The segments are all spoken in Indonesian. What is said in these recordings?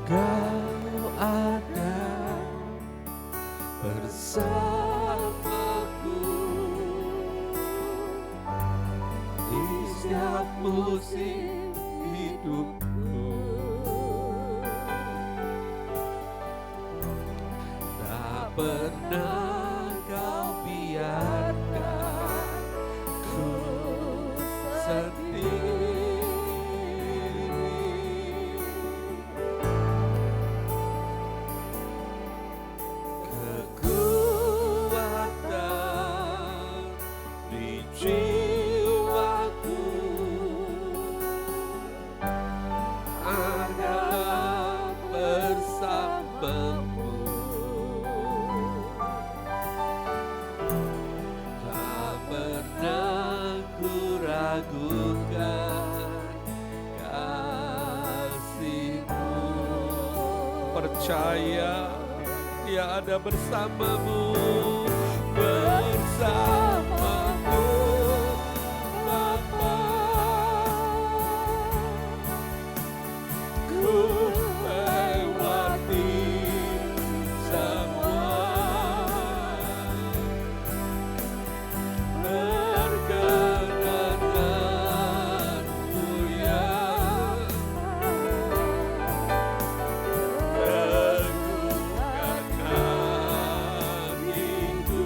Engkau ada bersamaku di setiap musim hidupku. Tak pernah kau biarkan ku sendiri. Kekuatan di jiwaku adalah bersamamu. Tak pernah ku ragukan kasih-Mu. Percaya Dia ada bersamamu, bersamaku Bapa. Ku lewati semua perkenanan-Mu yang teguhkan hatiku.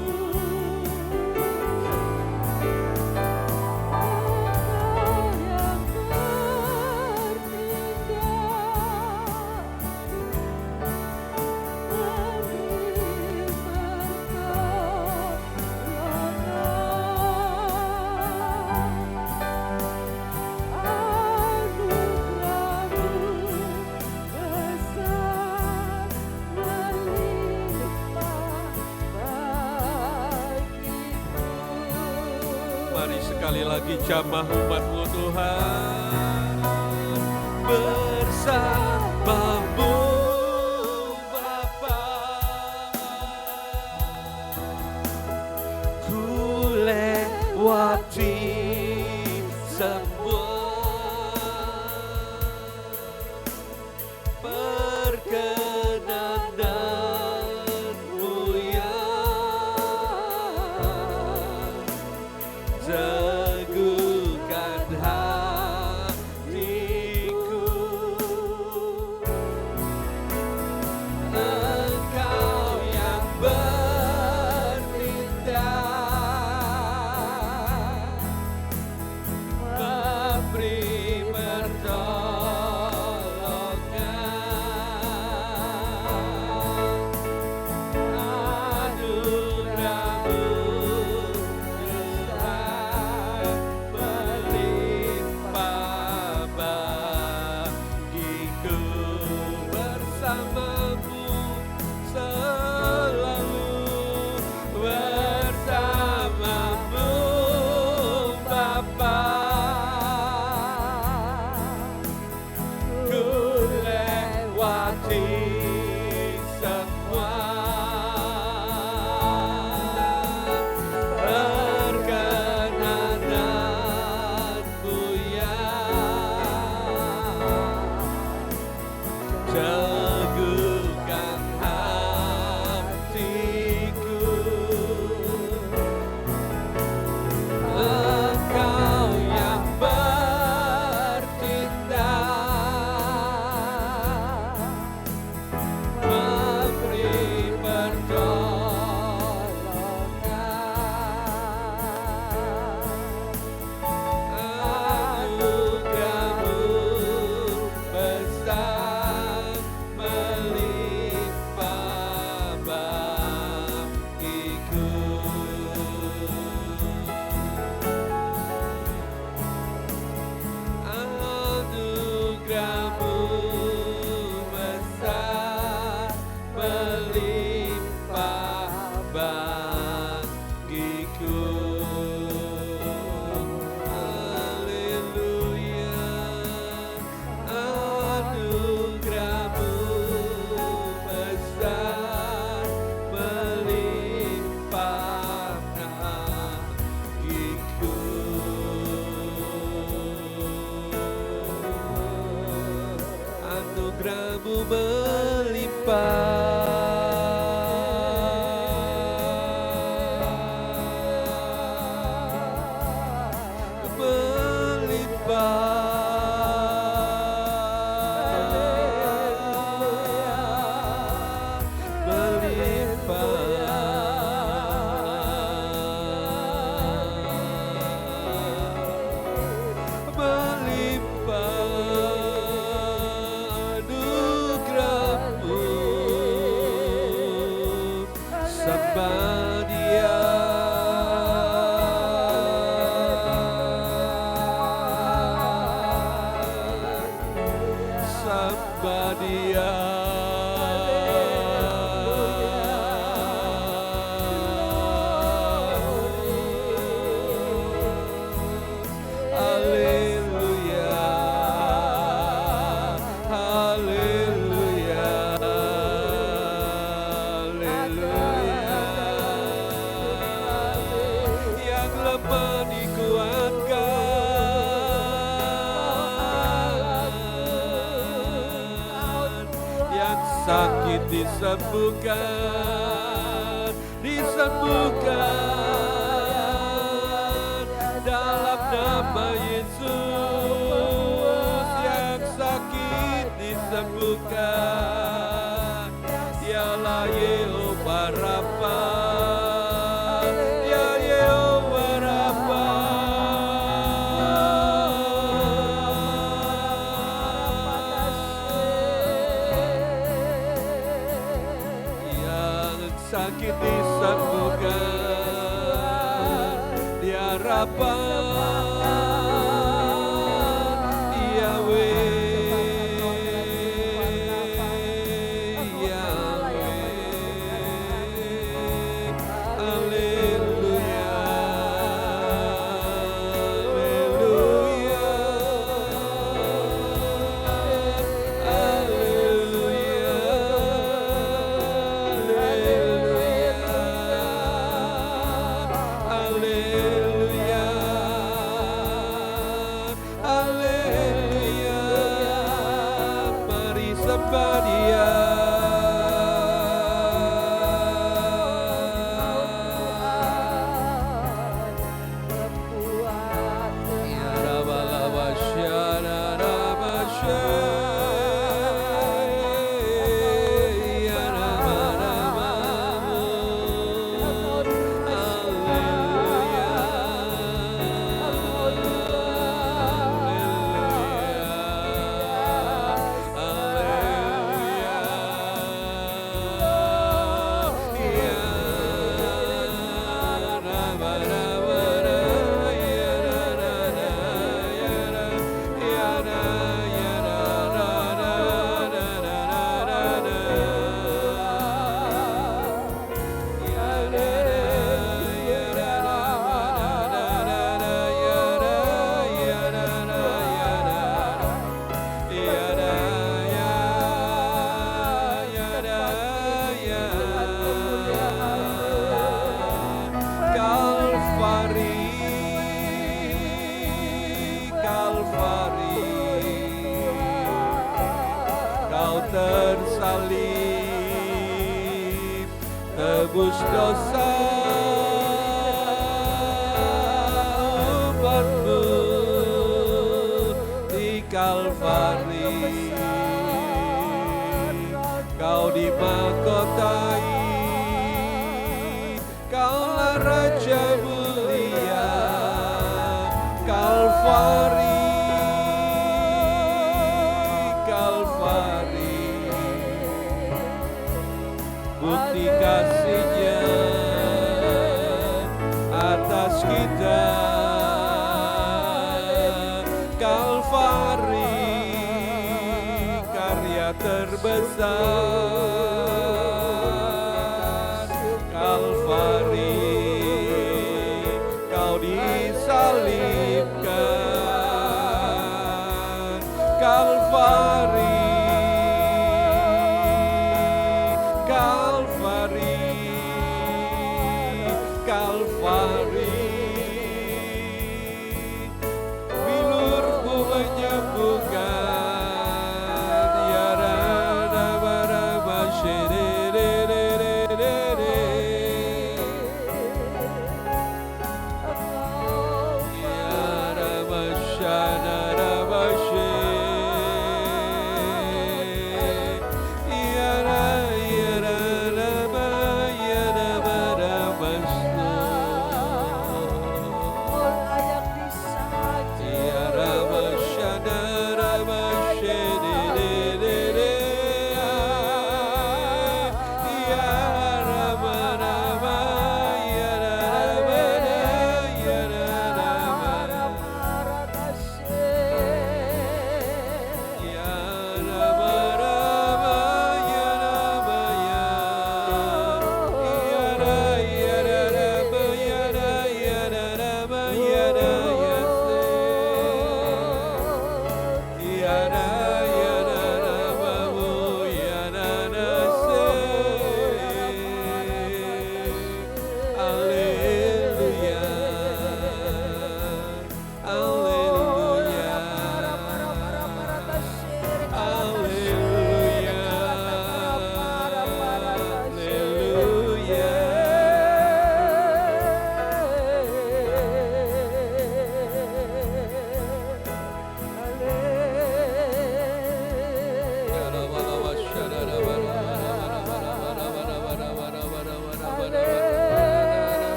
Mari sekali lagi jamah umat-Mu Tuhan, bersamamu Bapa. Ku lewati semua perkenanan-Mu yang teguhkan hatiku. Engkau yang bertindak, memberi anugerah-Mu melimpah. Sakit disembuhkan, disembuhkan dalam nama Yesus. Yang sakit disembuhkan, dialah Yehova Rafa, dia Yehova Rafa. Sakit disembuhkan, dia Rafa, Yahweh, Yahweh, Haleluya, tersalib, tebus dosa umatmu di Kalvari. Kau dimahkotai, Kaulah Raja mulia. Kalvari, bukti kasih-Nya atas kita. Kalvari, karya terbesar. Kalvari, Kau disalibkan. Kalvari, Kalvari, bilur-Mu menyembuhkan, ya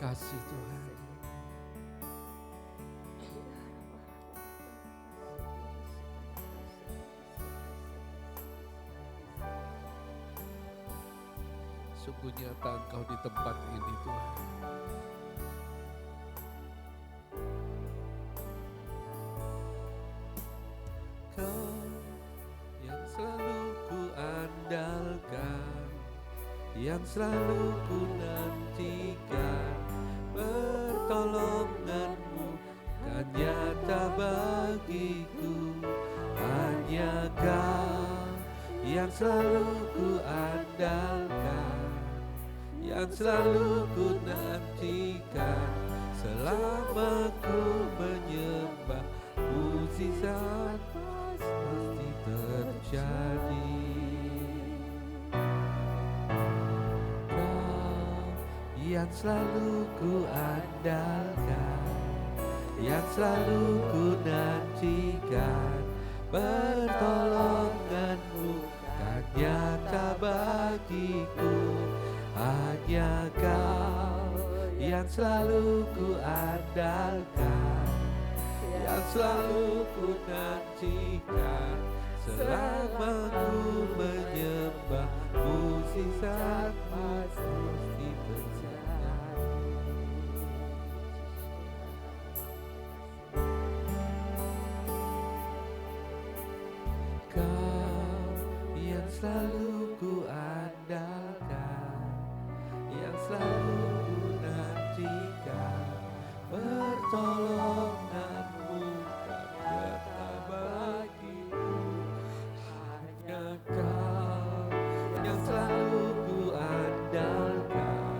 kasih Tuhan. Sungguh nyata Engkau di tempat ini Tuhan. Kau yang selalu ku andalkan, yang selalu ku nantikan, pertolongan-Mu kan nyata bagiku. Hanya Kau yang selalu ku andalkan, yang selalu ku nantikan, selama ku menyembah, mukjizat pasti terjadi. Kau yang selalu ku andalkan, yang selalu ku nantikan, pertolongan-Mu kan nyata bagiku. Hanya Kau yang selalu ku andalkan, yang selalu ku nantikan, selama ku menyembah, mukjizat pasti terjadi. Kau yang selalu ku andalkan, yang selalu ku nantikan, pertolongan-Mu kan nyata bagiku. Hanya Kau yang selalu ku andalkan,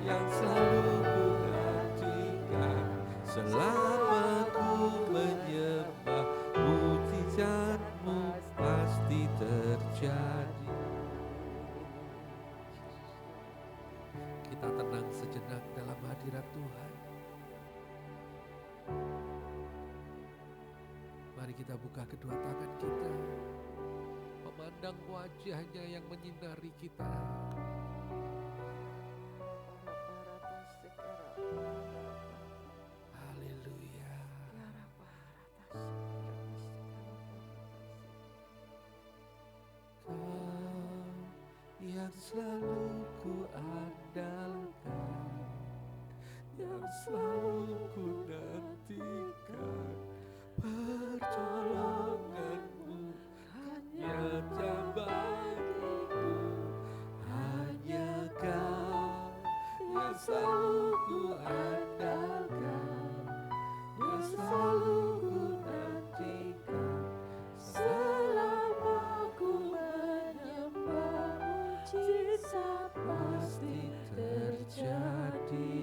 yang selalu ku nantikan, selama ku menyembah, mukjizat-Mu pasti terjadi. Kita tenang sejenak dalam hadirat Tuhan. Mari kita buka kedua tangan kita, memandang wajah-Nya yang menyinari kita. Haleluya. Kau yang selalu ku andalkan, yang selalu ku nantikan, pertolongan-Mu nyata bagiku. Hanya Kau yang selalu ku andalkan, yang selalu ku nantikan, selama ku menyembah, mukjizat pasti terjadi.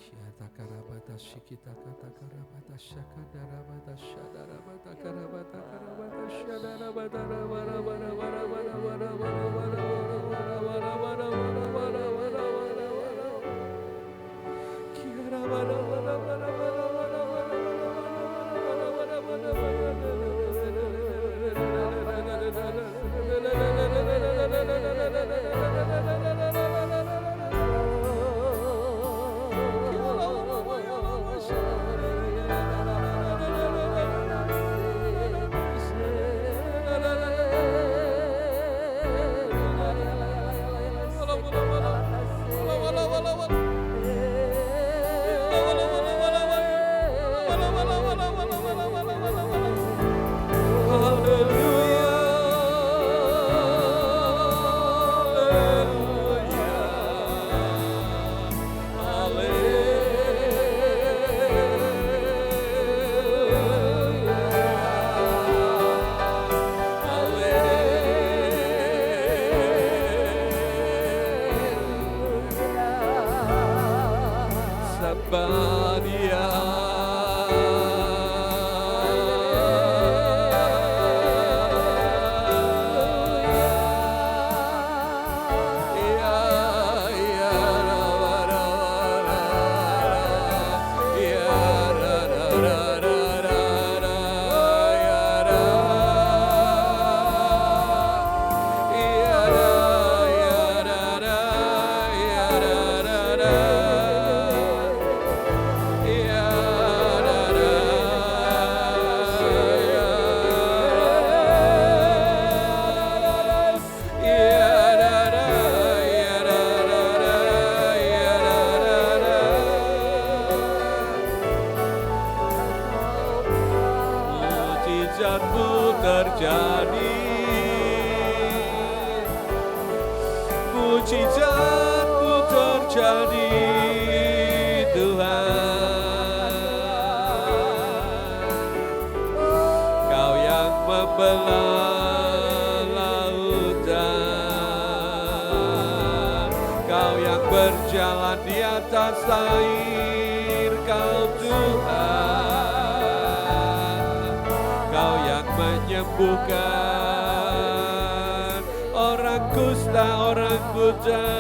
Kiata karabata shikita kata karabata shakadarabata shadarabata karabata karabata shadarabata rabara bara bara bara bara bara bara bara bara bara bara bara bara kiara bara bara bara bara terjadi, mujizatmu terjadi Tuhan. Kau yang membelah lautan, Kau yang berjalan di atas air, Kau Tuhan. Kau yang menyembuhkan orang kusta, orang buta,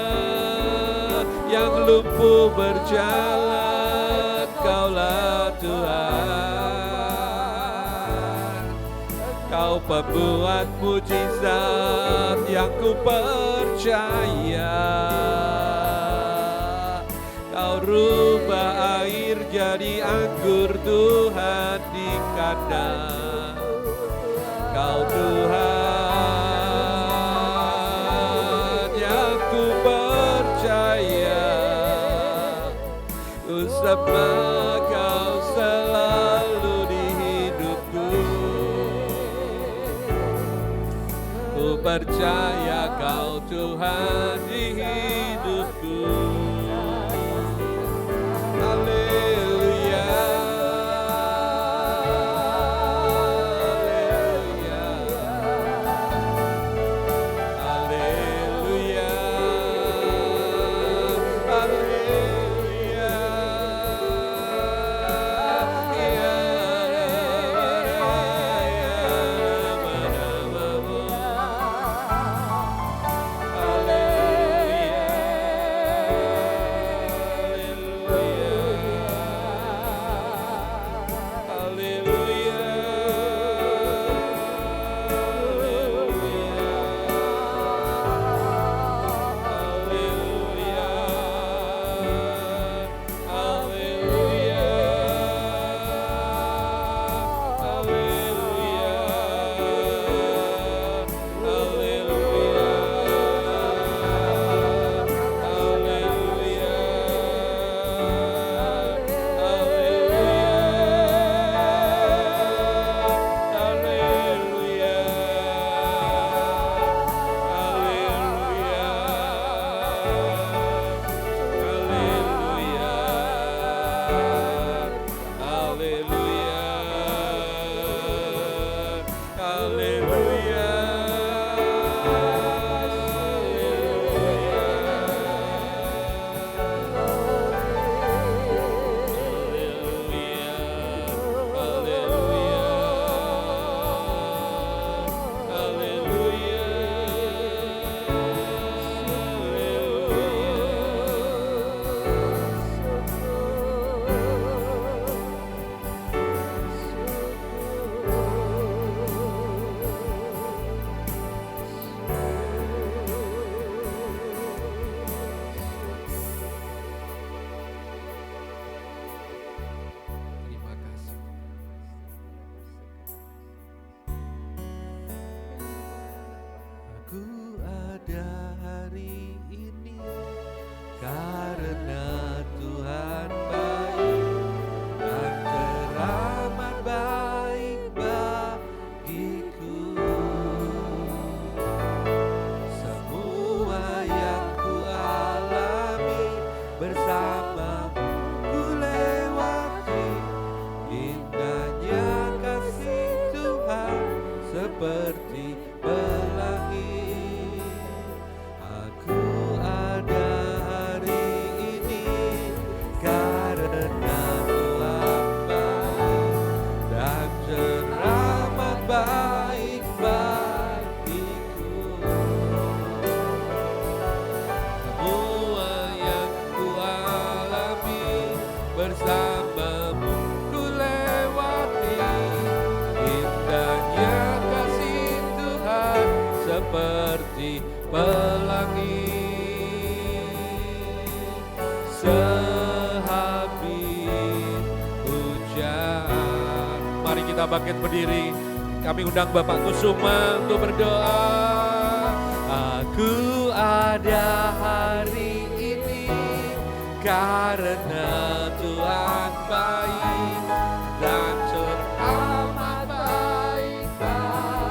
yang lumpuh berjalan, Kaulah Tuhan. Kau pembuat mujizat yang ku percaya. Kau rubah air jadi anggur Tuhan di kandang. Kau Tuhan yang ku percaya. Ku sembah Kau selalu di hidupku. Ku percaya Kau Tuhan di hidupku. Haleluya, haleluya, haleluya, seperti pelangi. Aku ada hari ini karena Tuhan baik dan teramat baik bagiku. Semua yang ku alami bersamamu ku lewati, indahnya kasih Tuhan seperti pelangi. Sehabis hujan, mari kita bangkit berdiri. Kami undang Bapak Kusuma untuk berdoa. Aku ada hari ini karena Tuhan baik dan teramat baik bagiku.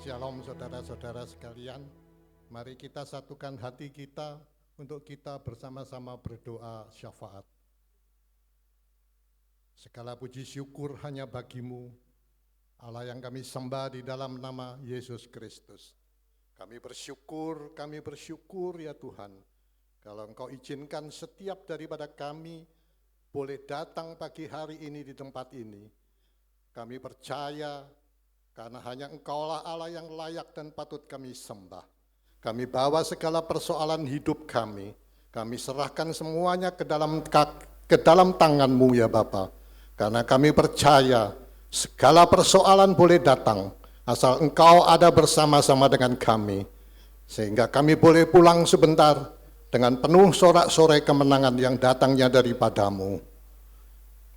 Shalom saudara-saudara sekalian. Mari kita satukan hati kita untuk kita bersama-sama berdoa syafaat. Segala puji syukur hanya bagimu, Allah yang kami sembah di dalam nama Yesus Kristus. Kami bersyukur ya Tuhan, kalau Engkau izinkan setiap daripada kami boleh datang pagi hari ini di tempat ini. Kami percaya karena hanya Engkaulah Allah yang layak dan patut kami sembah. Kami bawa segala persoalan hidup kami serahkan semuanya ke dalam tangan-Mu ya Bapa. Karena kami percaya segala persoalan boleh datang, asal Engkau ada bersama-sama dengan kami. Sehingga kami boleh pulang sebentar dengan penuh sorak-sorai kemenangan yang datangnya daripada-Mu.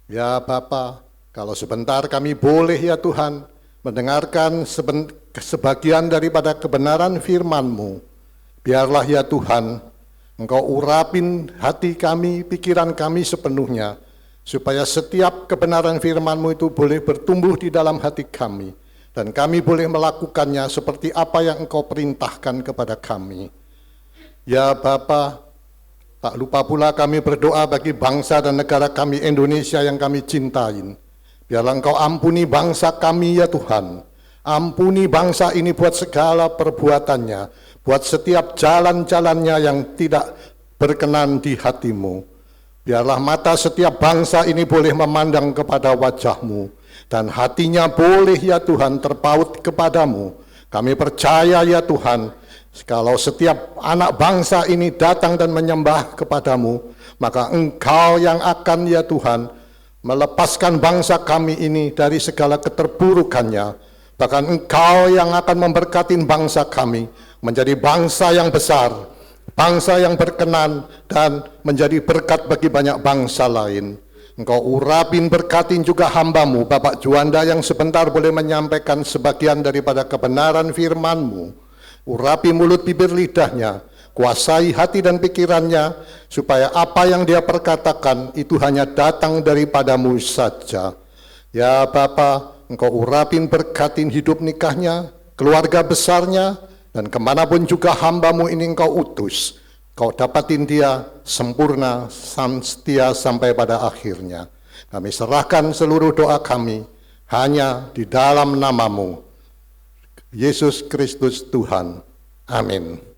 Ya Bapa, kalau sebentar kami boleh ya Tuhan, mendengarkan sebagian daripada kebenaran firman-Mu. Biarlah ya Tuhan, Engkau urapin hati kami, pikiran kami sepenuhnya, supaya setiap kebenaran firman-Mu itu boleh bertumbuh di dalam hati kami, dan kami boleh melakukannya seperti apa yang Engkau perintahkan kepada kami. Ya Bapa, tak lupa pula kami berdoa bagi bangsa dan negara kami Indonesia yang kami cintain. Biarlah Engkau ampuni bangsa kami ya Tuhan. Ampuni bangsa ini buat segala perbuatannya, buat setiap jalan-jalannya yang tidak berkenan di hati-Mu. Biarlah mata setiap bangsa ini boleh memandang kepada wajah-Mu, dan hatinya boleh ya Tuhan terpaut kepadamu. Kami percaya ya Tuhan, kalau setiap anak bangsa ini datang dan menyembah kepadamu, maka Engkau yang akan ya Tuhan melepaskan bangsa kami ini dari segala keterpurukannya. Bahkan Engkau yang akan memberkati bangsa kami menjadi bangsa yang besar, bangsa yang berkenan, dan menjadi berkat bagi banyak bangsa lain. Engkau urapin berkatin juga hamba-Mu, Bapak Juanda yang sebentar boleh menyampaikan sebagian daripada kebenaran firman-Mu. Urapi mulut bibir lidahnya, kuasai hati dan pikirannya, supaya apa yang dia perkatakan itu hanya datang daripada-Mu saja. Ya Bapa, Engkau urapin berkatin hidup nikahnya, keluarga besarnya, dan kemanapun juga hamba-Mu ini Engkau utus, Kau dapatin dia sempurna, setia sampai pada akhirnya. Kami serahkan seluruh doa kami hanya di dalam nama-Mu, Yesus Kristus Tuhan. Amin.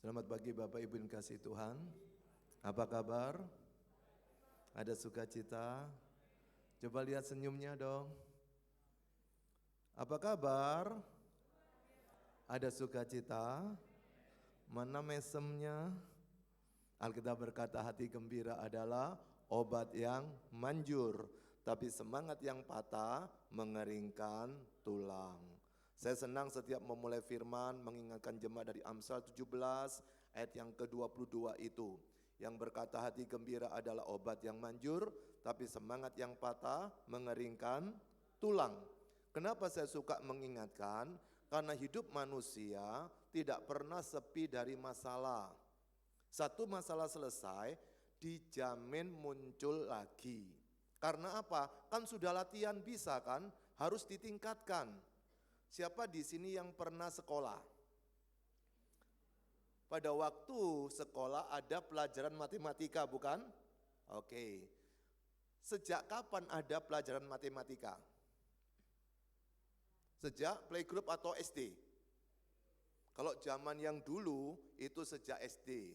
Selamat pagi Bapak Ibu yang kasih Tuhan. Apa kabar? Ada sukacita? Coba lihat senyumnya dong. Apa kabar? Ada sukacita? Mana mesemnya? Alkitab berkata hati gembira adalah obat yang manjur, tapi semangat yang patah mengeringkan tulang. Saya senang setiap memulai firman mengingatkan jemaat dari Amsal 17 ayat yang ke-22 itu. Yang berkata hati gembira adalah obat yang manjur, tapi semangat yang patah mengeringkan tulang. Kenapa saya suka mengingatkan? Karena hidup manusia tidak pernah sepi dari masalah. Satu masalah selesai, dijamin muncul lagi. Karena apa? Kan sudah latihan bisa kan? Harus ditingkatkan. Siapa di sini yang pernah sekolah? Pada waktu sekolah ada pelajaran matematika, bukan? Oke. Sejak kapan ada pelajaran matematika? Sejak playgroup atau SD? Kalau zaman yang dulu itu sejak SD.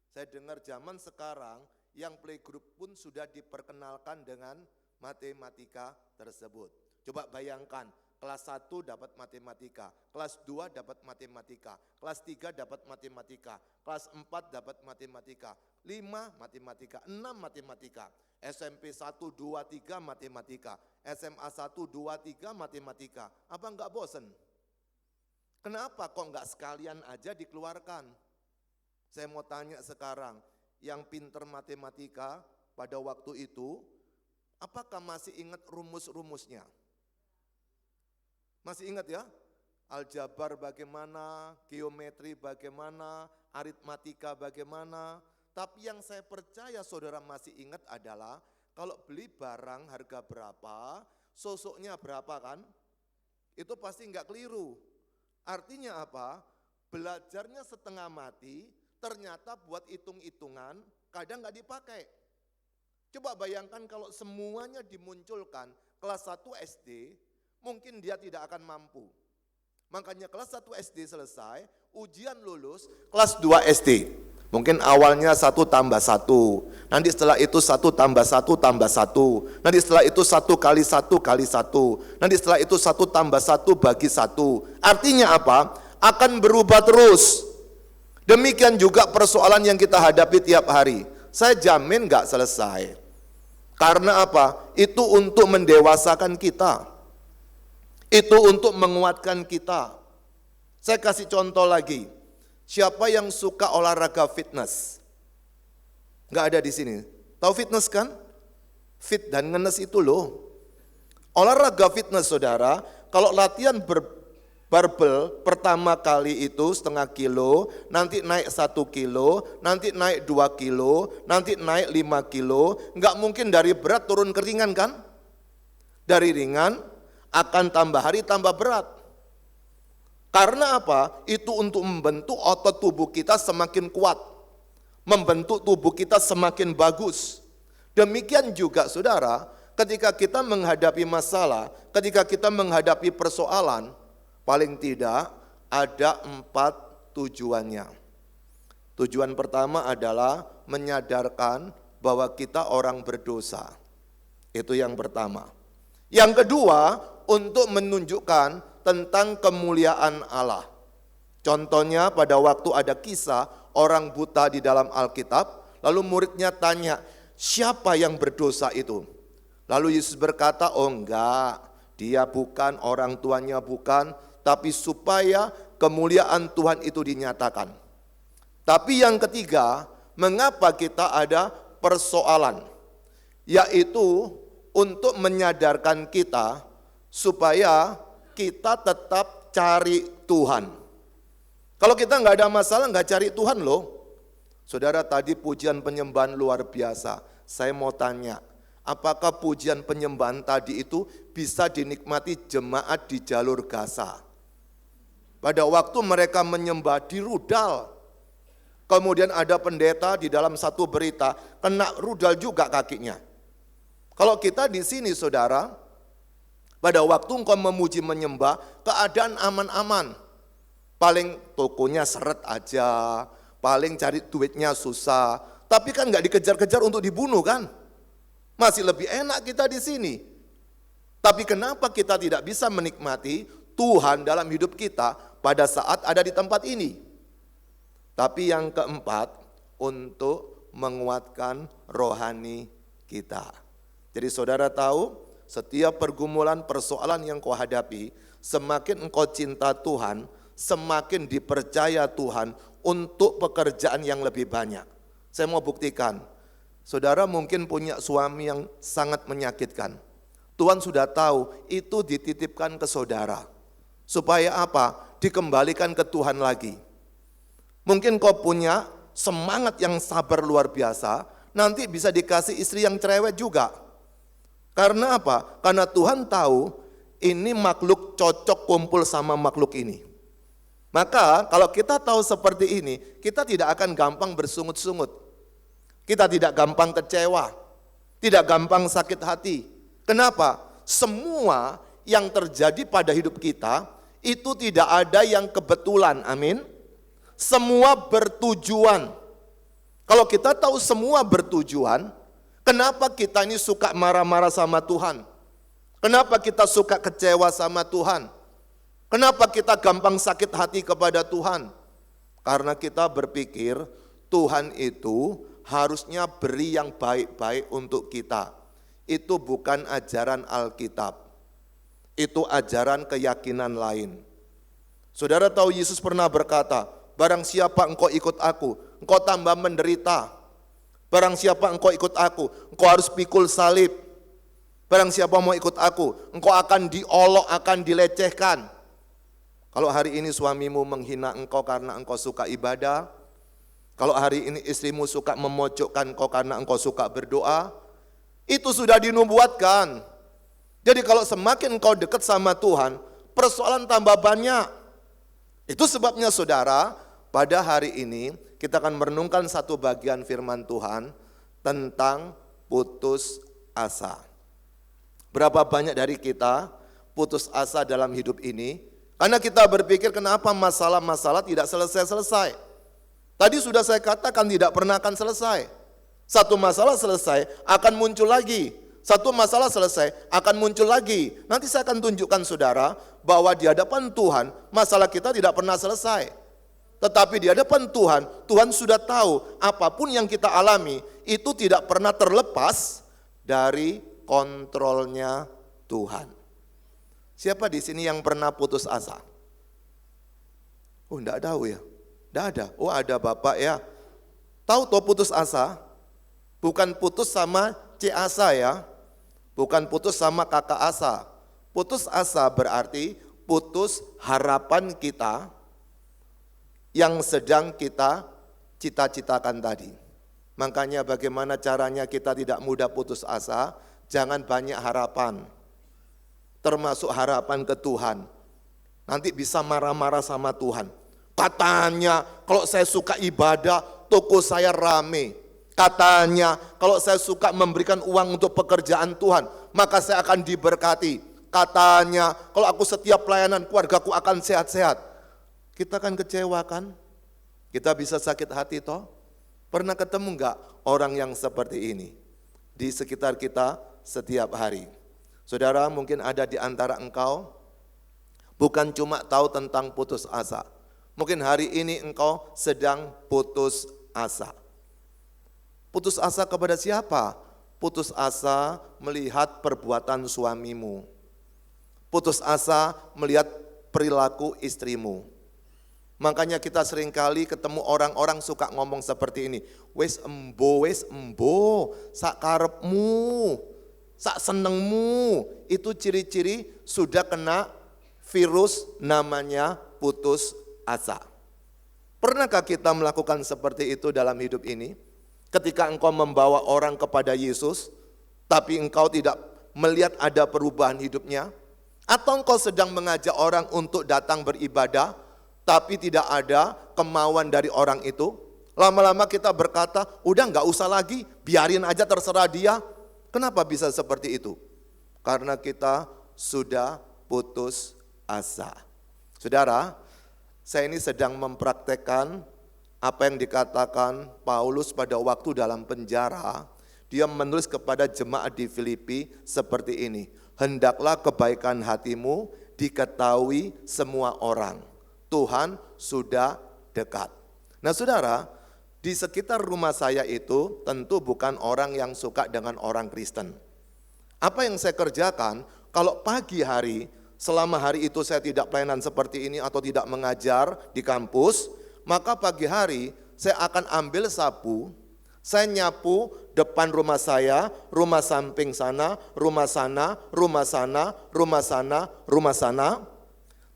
Saya dengar zaman sekarang yang playgroup pun sudah diperkenalkan dengan matematika tersebut. Coba bayangkan, kelas 1 dapat matematika, kelas 2 dapat matematika, kelas 3 dapat matematika, kelas 4 dapat matematika, 5 matematika, 6 matematika, SMP 1, 2, 3 matematika, SMA 1, 2, 3 matematika. Apa enggak bosen? Kenapa kok enggak sekalian aja dikeluarkan? Saya mau tanya sekarang, yang pinter matematika pada waktu itu, apakah masih ingat rumus-rumusnya? Masih ingat ya? Aljabar bagaimana, geometri bagaimana, aritmatika bagaimana. Tapi yang saya percaya saudara masih ingat adalah kalau beli barang harga berapa, sosoknya berapa kan? Itu pasti enggak keliru. Artinya apa? Belajarnya setengah mati, ternyata buat hitung-hitungan kadang enggak dipakai. Coba bayangkan kalau semuanya dimunculkan kelas 1 SD, mungkin dia tidak akan mampu. Makanya kelas 1 SD selesai, ujian lulus, kelas 2 SD. Mungkin awalnya 1 tambah 1, nanti setelah itu 1 tambah 1 tambah 1, nanti setelah itu 1 kali 1 kali 1, nanti setelah itu 1 tambah 1 bagi 1. Artinya apa? Akan berubah terus. Demikian juga persoalan yang kita hadapi tiap hari. Saya jamin gak selesai. Karena apa? Itu untuk mendewasakan kita. Itu untuk menguatkan kita. Saya kasih contoh lagi. Siapa yang suka olahraga fitness? Enggak ada di sini. Tahu fitness kan? Fit dan ngenes itu loh. Olahraga fitness saudara, kalau latihan barbel pertama kali itu setengah kilo, nanti naik 1 kilo, nanti naik 2 kilo, nanti naik 5 kilo. Enggak mungkin dari berat turun ke ringan kan? Dari ringan akan tambah hari tambah berat. Karena apa? Itu untuk membentuk otot tubuh kita semakin kuat. Membentuk tubuh kita semakin bagus. Demikian juga saudara, ketika kita menghadapi masalah, ketika kita menghadapi persoalan, paling tidak ada 4 tujuannya. Tujuan pertama adalah menyadarkan bahwa kita orang berdosa. Itu yang pertama. Yang kedua, untuk menunjukkan tentang kemuliaan Allah. Contohnya pada waktu ada kisah orang buta di dalam Alkitab, lalu muridnya tanya, siapa yang berdosa itu? Lalu Yesus berkata, oh enggak, dia bukan, orang tuanya bukan, tapi supaya kemuliaan Tuhan itu dinyatakan. Tapi yang ketiga, mengapa kita ada persoalan? Yaitu untuk menyadarkan kita supaya kita tetap cari Tuhan. Kalau kita nggak ada masalah, nggak cari Tuhan loh. Saudara, tadi pujian penyembahan luar biasa. Saya mau tanya, apakah pujian penyembahan tadi itu bisa dinikmati jemaat di jalur Gaza? Pada waktu mereka menyembah di rudal, kemudian ada pendeta di dalam satu berita, kena rudal juga kakinya. Kalau kita di sini saudara, pada waktu engkau memuji menyembah, keadaan aman-aman. Paling tokonya seret aja, paling cari duitnya susah. Tapi kan nggak dikejar-kejar untuk dibunuh kan? Masih lebih enak kita di sini. Tapi kenapa kita tidak bisa menikmati Tuhan dalam hidup kita pada saat ada di tempat ini? Tapi yang keempat, untuk menguatkan rohani kita. Jadi saudara tahu, setiap pergumulan persoalan yang kau hadapi, semakin engkau cinta Tuhan, semakin dipercaya Tuhan untuk pekerjaan yang lebih banyak. Saya mau buktikan, saudara mungkin punya suami yang sangat menyakitkan. Tuhan sudah tahu itu dititipkan ke saudara. Supaya apa? Dikembalikan ke Tuhan lagi. Mungkin kau punya semangat yang sabar luar biasa, nanti bisa dikasih istri yang cerewet juga. Karena apa? Karena Tuhan tahu ini makhluk cocok kumpul sama makhluk ini. Maka kalau kita tahu seperti ini, kita tidak akan gampang bersungut-sungut. Kita tidak gampang kecewa, tidak gampang sakit hati. Kenapa? Semua yang terjadi pada hidup kita itu tidak ada yang kebetulan, amin. Semua bertujuan. Kalau kita tahu semua bertujuan, kenapa kita ini suka marah-marah sama Tuhan? Kenapa kita suka kecewa sama Tuhan? Kenapa kita gampang sakit hati kepada Tuhan? Karena kita berpikir Tuhan itu harusnya beri yang baik-baik untuk kita. Itu bukan ajaran Alkitab. Itu ajaran keyakinan lain. Saudara tahu Yesus pernah berkata, barang siapa engkau ikut aku, engkau tambah menderita. Barang siapa engkau ikut aku, engkau harus pikul salib. Barang siapa mau ikut aku, engkau akan diolok, akan dilecehkan. Kalau hari ini suamimu menghina engkau karena engkau suka ibadah, kalau hari ini istrimu suka memojokkan engkau karena engkau suka berdoa, itu sudah dinubuatkan. Jadi kalau semakin engkau dekat sama Tuhan, persoalan tambah banyak. Itu sebabnya saudara, pada hari ini kita akan merenungkan satu bagian firman Tuhan tentang putus asa. Berapa banyak dari kita putus asa dalam hidup ini? Karena kita berpikir kenapa masalah-masalah tidak selesai-selesai. Tadi sudah saya katakan tidak pernah akan selesai. Satu masalah selesai akan muncul lagi. Satu masalah selesai akan muncul lagi. Nanti saya akan tunjukkan saudara bahwa di hadapan Tuhan masalah kita tidak pernah selesai. Tetapi di hadapan Tuhan, Tuhan sudah tahu apapun yang kita alami itu tidak pernah terlepas dari kontrolnya Tuhan. Siapa di sini yang pernah putus asa? Oh, enggak tahu ya? Enggak ada. Oh, ada Bapak ya. Tahu toh putus asa? Bukan putus sama C asa ya. Bukan putus sama kakak asa. Putus asa berarti putus harapan kita yang sedang kita cita-citakan tadi. Makanya bagaimana caranya kita tidak mudah putus asa? Jangan banyak harapan. Termasuk harapan ke Tuhan. Nanti bisa marah-marah sama Tuhan. Katanya kalau saya suka ibadah, toko saya rame. Katanya kalau saya suka memberikan uang untuk pekerjaan Tuhan, maka saya akan diberkati. Katanya kalau aku setiap pelayanan, keluargaku akan sehat-sehat. Kita akan kecewa kan? Kita bisa sakit hati toh? Pernah ketemu enggak orang yang seperti ini di sekitar kita setiap hari? Saudara, mungkin ada di antara engkau bukan cuma tahu tentang putus asa. Mungkin hari ini engkau sedang putus asa. Putus asa kepada siapa? Putus asa melihat perbuatan suamimu. Putus asa melihat perilaku istrimu. Makanya kita seringkali ketemu orang-orang suka ngomong seperti ini. Wes embo, sak karepmu, sak senengmu. Itu ciri-ciri sudah kena virus namanya putus asa. Pernahkah kita melakukan seperti itu dalam hidup ini? Ketika engkau membawa orang kepada Yesus, tapi engkau tidak melihat ada perubahan hidupnya? Atau engkau sedang mengajak orang untuk datang beribadah, tapi tidak ada kemauan dari orang itu? Lama-lama kita berkata, udah enggak usah lagi, biarin aja terserah dia. Kenapa bisa seperti itu? Karena kita sudah putus asa. Saudara, saya ini sedang mempraktekkan apa yang dikatakan Paulus pada waktu dalam penjara. Dia menulis kepada jemaat di Filipi seperti ini. Hendaklah kebaikan hatimu diketahui semua orang. Tuhan sudah dekat. Nah saudara, di sekitar rumah saya itu tentu bukan orang yang suka dengan orang Kristen. Apa yang saya kerjakan, kalau pagi hari, selama hari itu saya tidak pelayanan seperti ini atau tidak mengajar di kampus, maka pagi hari saya akan ambil sapu, saya nyapu depan rumah saya, rumah samping sana, rumah sana, rumah sana, rumah sana, rumah sana.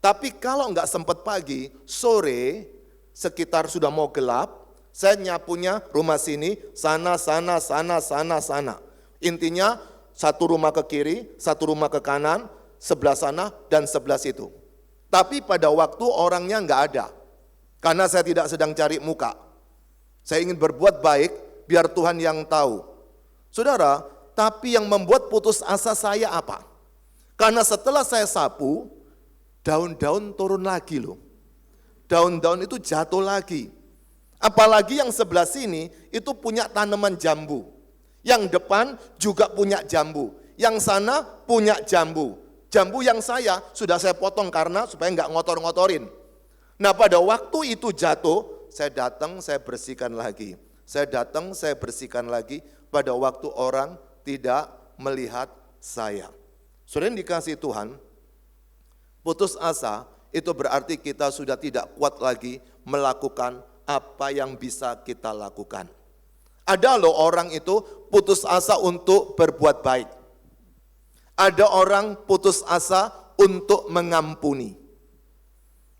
Tapi kalau enggak sempat pagi, sore, sekitar sudah mau gelap, saya nyapunya rumah sini, sana, sana, sana, sana, sana. Intinya satu rumah ke kiri, satu rumah ke kanan, sebelah sana dan sebelah situ. Tapi pada waktu orangnya nggak ada. Karena saya tidak sedang cari muka. Saya ingin berbuat baik, biar Tuhan yang tahu. Saudara, tapi yang membuat putus asa saya apa? Karena setelah saya sapu, daun-daun turun lagi loh. Daun-daun itu jatuh lagi. Apalagi yang sebelah sini itu punya tanaman jambu. Yang depan juga punya jambu. Yang sana punya jambu. Jambu yang saya sudah saya potong karena supaya nggak ngotor-ngotorin. Nah pada waktu itu jatuh, saya datang, saya bersihkan lagi. Saya datang, saya bersihkan lagi pada waktu orang tidak melihat saya. Saudara yang dikasihi Tuhan, putus asa itu berarti kita sudah tidak kuat lagi melakukan apa yang bisa kita lakukan. Ada loh orang itu putus asa untuk berbuat baik. Ada orang putus asa untuk mengampuni.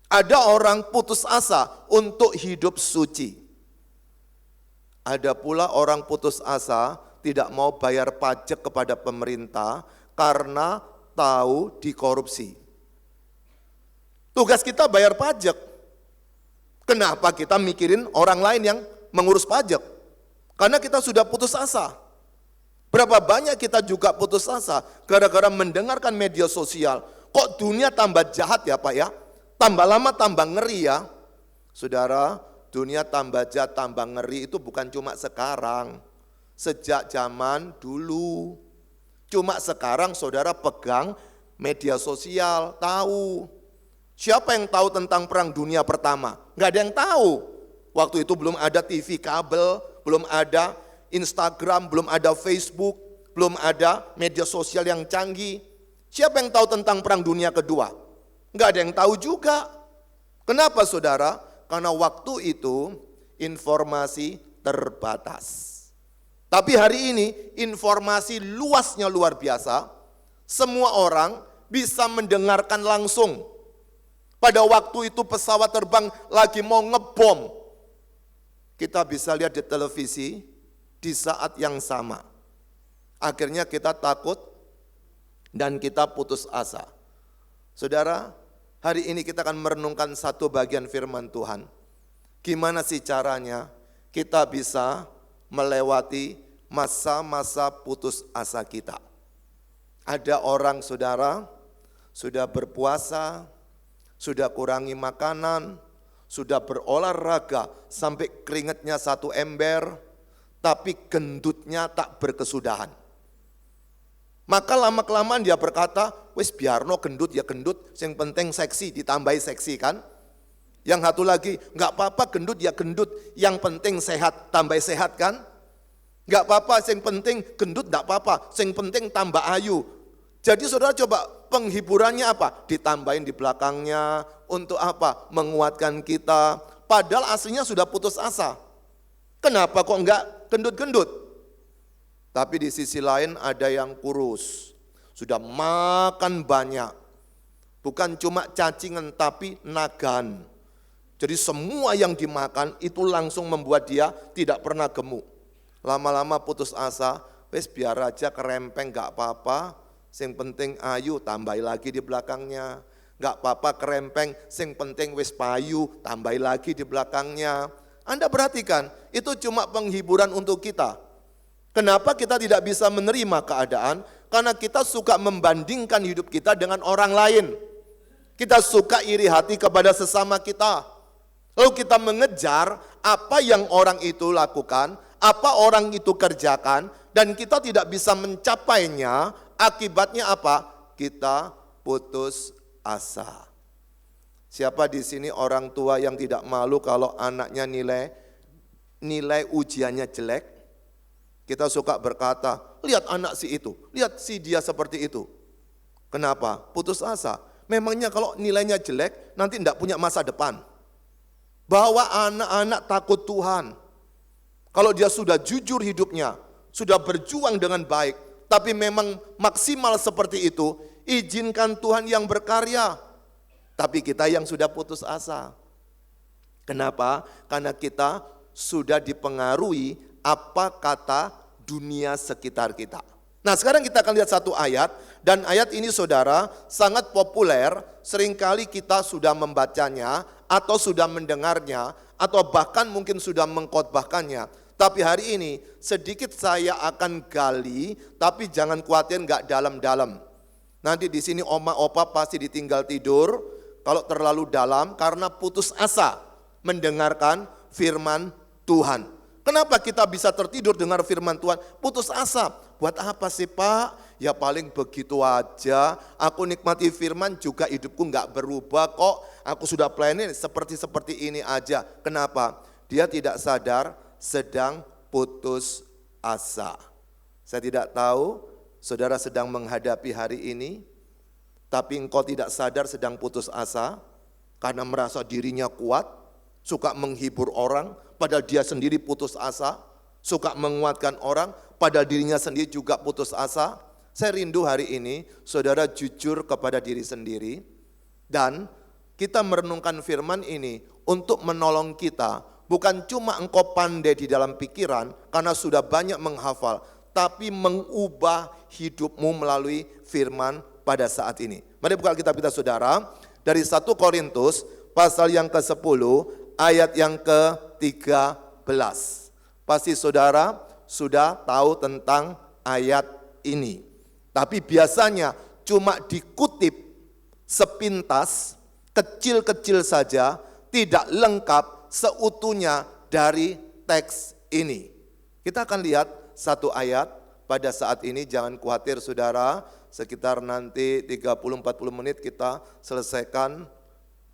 Ada orang putus asa untuk hidup suci. Ada pula orang putus asa tidak mau bayar pajak kepada pemerintah karena tahu dikorupsi. Tugas kita bayar pajak. Kenapa kita mikirin orang lain yang mengurus pajak? Karena kita sudah putus asa. Berapa banyak kita juga putus asa gara-gara mendengarkan media sosial. Kok dunia tambah jahat ya Pak ya? Tambah lama tambah ngeri ya. Saudara, dunia tambah jahat tambah ngeri itu bukan cuma sekarang. Sejak zaman dulu. Cuma sekarang saudara pegang media sosial, tahu. Siapa yang tahu tentang perang dunia pertama? Nggak ada yang tahu. Waktu itu belum ada TV kabel, belum ada Instagram, belum ada Facebook, belum ada media sosial yang canggih. Siapa yang tahu tentang perang dunia kedua? Nggak ada yang tahu juga. Kenapa saudara? Karena waktu itu informasi terbatas. Tapi hari ini informasi luasnya luar biasa. Semua orang bisa mendengarkan langsung. Pada waktu itu pesawat terbang lagi mau ngebom. Kita bisa lihat di televisi di saat yang sama. Akhirnya kita takut dan kita putus asa. Saudara, hari ini kita akan merenungkan satu bagian firman Tuhan. Gimana sih caranya kita bisa melewati masa-masa putus asa kita. Ada orang saudara sudah berpuasa, sudah kurangi makanan, sudah berolahraga sampai keringatnya 1 ember, tapi gendutnya tak berkesudahan. Maka lama-kelamaan dia berkata, wis biarno gendut ya gendut, yang penting seksi, ditambahi seksi kan. Yang satu lagi, enggak apa-apa gendut ya gendut, yang penting sehat, tambah sehat kan. Enggak apa-apa, yang penting gendut enggak apa-apa, yang penting tambah ayu. Jadi saudara coba penghiburannya apa? Ditambahin di belakangnya, untuk apa? Menguatkan kita, padahal aslinya sudah putus asa. Kenapa kok enggak gendut-gendut? Tapi di sisi lain ada yang kurus, sudah makan banyak. Bukan cuma cacingan tapi nagan. Jadi semua yang dimakan itu langsung membuat dia tidak pernah gemuk. Lama-lama putus asa, wes biar aja kerempeng gak apa-apa. Sing penting ayu tambah lagi di belakangnya. Gak apa-apa kerempeng, sing penting wes payu tambah lagi di belakangnya. Anda perhatikan, itu cuma penghiburan untuk kita. Kenapa kita tidak bisa menerima keadaan? Karena kita suka membandingkan hidup kita dengan orang lain. Kita suka iri hati kepada sesama kita. Lalu kita mengejar apa yang orang itu lakukan, apa orang itu kerjakan, dan kita tidak bisa mencapainya. Akibatnya apa? Kita putus asa. Siapa di sini orang tua yang tidak malu kalau anaknya nilai ujiannya jelek? Kita suka berkata, lihat anak si itu, lihat si dia seperti itu. Kenapa? Putus asa. Memangnya kalau nilainya jelek, nanti tidak punya masa depan. Bahwa anak-anak takut Tuhan. Kalau dia sudah jujur hidupnya, sudah berjuang dengan baik, tapi memang maksimal seperti itu, izinkan Tuhan yang berkarya. Tapi kita yang sudah putus asa. Kenapa? Karena kita sudah dipengaruhi apa kata dunia sekitar kita. Nah, sekarang kita akan lihat satu ayat, dan ayat ini saudara sangat populer, seringkali kita sudah membacanya, atau sudah mendengarnya, atau bahkan mungkin sudah mengkhotbahkannya. Tapi hari ini sedikit saya akan gali, tapi jangan khawatir nggak dalam-dalam. Nanti di sini oma opa pasti ditinggal tidur, kalau terlalu dalam karena putus asa mendengarkan firman Tuhan. Kenapa kita bisa tertidur dengar firman Tuhan? Putus asa. Buat apa sih Pak? Ya paling begitu aja. Aku nikmati firman juga hidupku nggak berubah kok. Aku sudah planning seperti ini aja. Kenapa? Dia tidak sadar sedang putus asa. Saya tidak tahu saudara sedang menghadapi hari ini, tapi engkau tidak sadar sedang putus asa karena merasa dirinya kuat, suka menghibur orang, padahal dia sendiri putus asa, suka menguatkan orang, padahal dirinya sendiri juga putus asa. Saya rindu hari ini saudara jujur kepada diri sendiri, dan kita merenungkan firman ini untuk menolong kita. Bukan cuma engkau pandai di dalam pikiran karena sudah banyak menghafal, tapi mengubah hidupmu melalui firman pada saat ini. Mari buka Alkitab kita saudara, dari 1 Korintus pasal yang ke-10 ayat yang ke-13. Pasti saudara sudah tahu tentang ayat ini. Tapi biasanya cuma dikutip sepintas, kecil-kecil saja, tidak lengkap seutuhnya dari teks ini. Kita akan lihat satu ayat pada saat ini, jangan khawatir saudara, sekitar nanti 30-40 menit kita selesaikan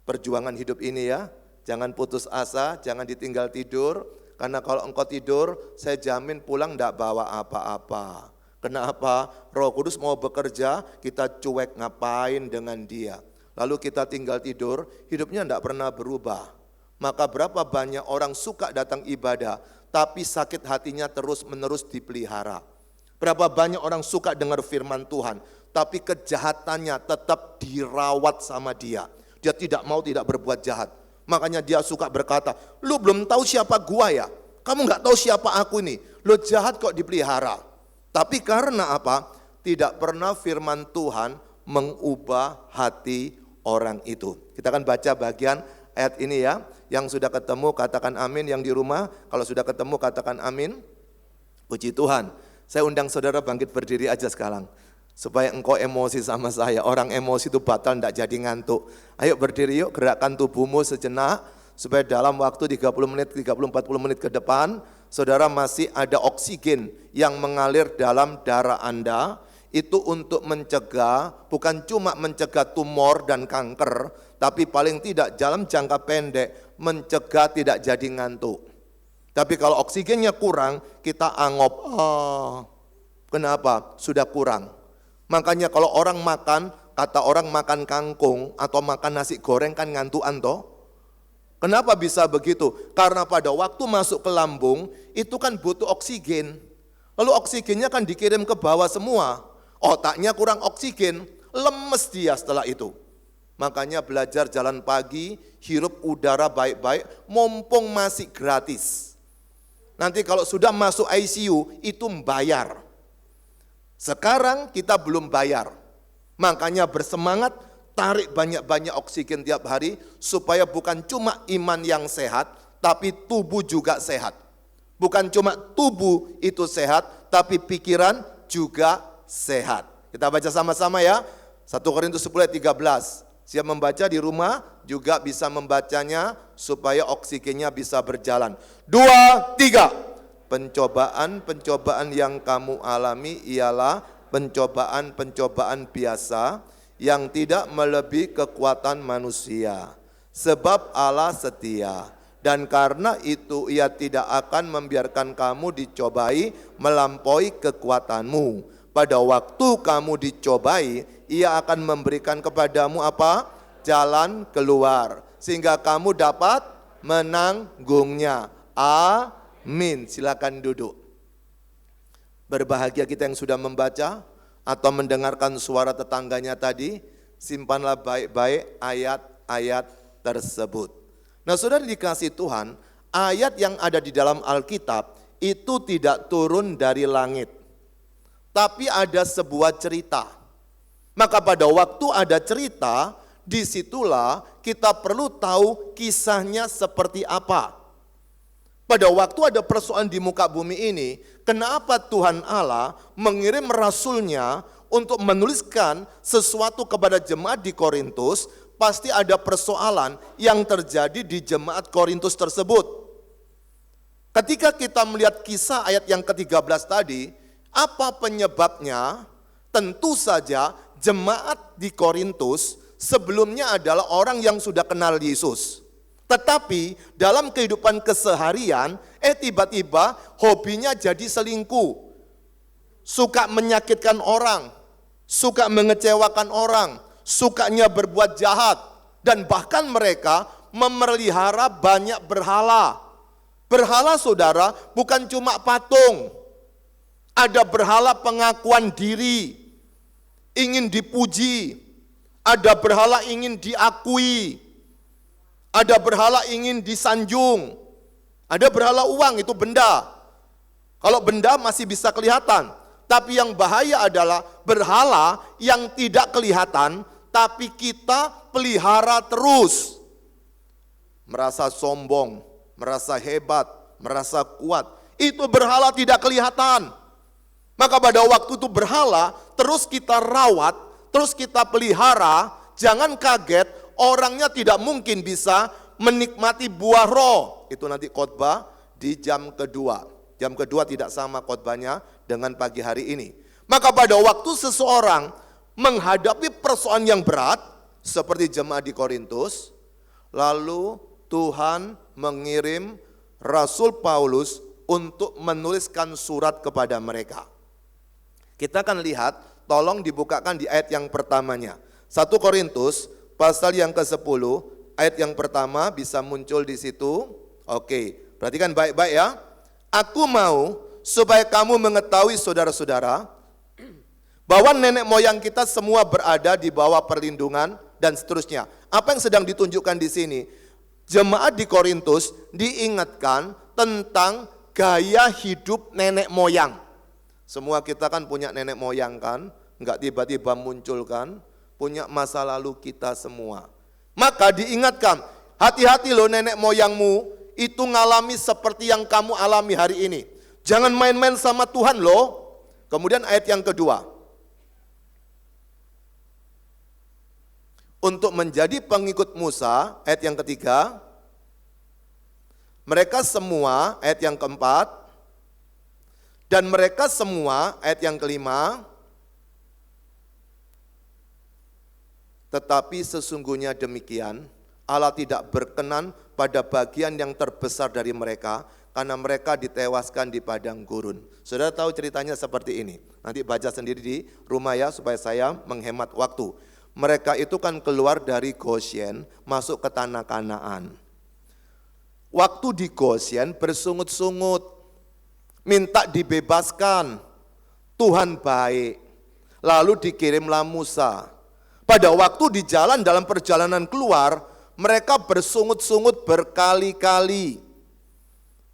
perjuangan hidup ini ya. Jangan putus asa, jangan ditinggal tidur, karena kalau engkau tidur, saya jamin pulang enggak bawa apa-apa. Kenapa? Roh Kudus mau bekerja, kita cuek ngapain dengan dia. Lalu kita tinggal tidur, hidupnya enggak pernah berubah. Maka berapa banyak orang suka datang ibadah, tapi sakit hatinya terus-menerus dipelihara. Berapa banyak orang suka dengar firman Tuhan, tapi kejahatannya tetap dirawat sama dia. Dia tidak mau tidak berbuat jahat. Makanya dia suka berkata, lu belum tahu siapa gua ya? Kamu nggak tahu siapa aku ini? Lu jahat kok dipelihara. Tapi karena apa? Tidak pernah firman Tuhan mengubah hati orang itu. Kita akan baca bagian ayat ini ya. Yang sudah ketemu katakan amin, yang di rumah kalau sudah ketemu katakan amin. Puji Tuhan. Saya undang saudara bangkit berdiri aja sekarang, supaya engkau emosi sama saya. Orang emosi itu batal tidak jadi ngantuk. Ayo berdiri yuk, gerakkan tubuhmu sejenak, supaya dalam waktu 30 menit, 30-40 menit ke depan, saudara masih ada oksigen yang mengalir dalam darah Anda. Itu untuk mencegah, bukan cuma mencegah tumor dan kanker, tapi paling tidak dalam jangka pendek, mencegah tidak jadi ngantuk. Tapi kalau oksigennya kurang, kita angop, kenapa? Sudah kurang. Makanya kalau orang makan, kata orang makan kangkung atau makan nasi goreng kan ngantuan toh. Kenapa bisa begitu? Karena pada waktu masuk ke lambung, itu kan butuh oksigen. Lalu oksigennya kan dikirim ke bawah semua. Otaknya kurang oksigen, lemes dia setelah itu. Makanya belajar jalan pagi, hirup udara baik-baik, mumpung masih gratis. Nanti kalau sudah masuk ICU, itu membayar. Sekarang kita belum bayar. Makanya bersemangat, tarik banyak-banyak oksigen tiap hari, supaya bukan cuma iman yang sehat, tapi tubuh juga sehat. Bukan cuma tubuh itu sehat, tapi pikiran juga sehat. Kita baca sama-sama ya. 1 Korintus 10 ayat 13. Siap membaca di rumah juga bisa membacanya supaya oksigennya bisa berjalan. 2, 3. Pencobaan-pencobaan yang kamu alami ialah pencobaan-pencobaan biasa yang tidak melebihi kekuatan manusia. Sebab Allah setia. Dan karena itu ia tidak akan membiarkan kamu dicobai melampaui kekuatanmu. Pada waktu kamu dicobai, ia akan memberikan kepadamu apa? Jalan keluar. Sehingga kamu dapat menanggungnya. Amin. Silakan duduk. Berbahagia kita yang sudah membaca atau mendengarkan suara tetangganya tadi. Simpanlah baik-baik ayat-ayat tersebut. Nah saudara dikasih Tuhan, ayat yang ada di dalam Alkitab itu tidak turun dari langit. tapi ada sebuah cerita. Maka pada waktu ada cerita, disitulah kita perlu tahu kisahnya seperti apa. Pada waktu ada persoalan di muka bumi ini, kenapa Tuhan Allah mengirim rasulnya untuk menuliskan sesuatu kepada jemaat di Korintus? Pasti ada persoalan yang terjadi di jemaat Korintus tersebut. Ketika kita melihat kisah ayat yang ke-13 tadi, apa penyebabnya? Tentu saja jemaat di Korintus sebelumnya adalah orang yang sudah kenal Yesus. Tetapi dalam kehidupan keseharian, tiba-tiba hobinya jadi selingkuh. Suka menyakitkan orang, suka mengecewakan orang, sukanya berbuat jahat, dan bahkan mereka memelihara banyak berhala. Berhala, saudara, bukan cuma patung. Ada berhala pengakuan diri, ingin dipuji. Ada berhala ingin diakui. Ada berhala ingin disanjung. Ada berhala uang, itu benda. Kalau benda masih bisa kelihatan. Tapi yang bahaya adalah berhala yang tidak kelihatan, tapi kita pelihara terus. Merasa sombong, merasa hebat, merasa kuat. Itu berhala tidak kelihatan. Maka pada waktu itu berhala terus kita rawat, terus kita pelihara. Jangan kaget, orangnya tidak mungkin bisa menikmati buah roh. Itu nanti khotbah di jam kedua. Jam kedua tidak sama khotbahnya dengan pagi hari ini. Maka pada waktu seseorang menghadapi persoalan yang berat, seperti jemaat di Korintus, lalu Tuhan mengirim Rasul Paulus untuk menuliskan surat kepada mereka. Kita akan lihat, tolong dibukakan di ayat yang pertamanya. 1 Korintus pasal yang ke-10, ayat yang pertama bisa muncul di situ. Oke, perhatikan baik-baik ya. Aku mau supaya kamu mengetahui saudara-saudara, bahwa nenek moyang kita semua berada di bawah perlindungan dan seterusnya. Apa yang sedang ditunjukkan di sini? Jemaat di Korintus diingatkan tentang gaya hidup nenek moyang. Semua kita kan punya nenek moyang kan, enggak tiba-tiba muncul kan, punya masa lalu kita semua. Maka diingatkan, hati-hati loh nenek moyangmu itu ngalami seperti yang kamu alami hari ini. Jangan main-main sama Tuhan loh. Kemudian ayat yang kedua, untuk menjadi pengikut Musa, ayat yang ketiga, mereka semua, ayat yang keempat, dan mereka semua, ayat yang kelima, tetapi sesungguhnya demikian, Allah tidak berkenan pada bagian yang terbesar dari mereka, karena mereka ditewaskan di padang gurun. Saudara tahu ceritanya seperti ini, nanti baca sendiri di rumah ya, supaya saya menghemat waktu. Mereka itu kan keluar dari Gosyen, masuk ke tanah Kanaan. Waktu di Gosyen bersungut-sungut, minta dibebaskan. Tuhan baik. Lalu dikirimlah Musa. Pada waktu di jalan dalam perjalanan keluar, mereka bersungut-sungut berkali-kali.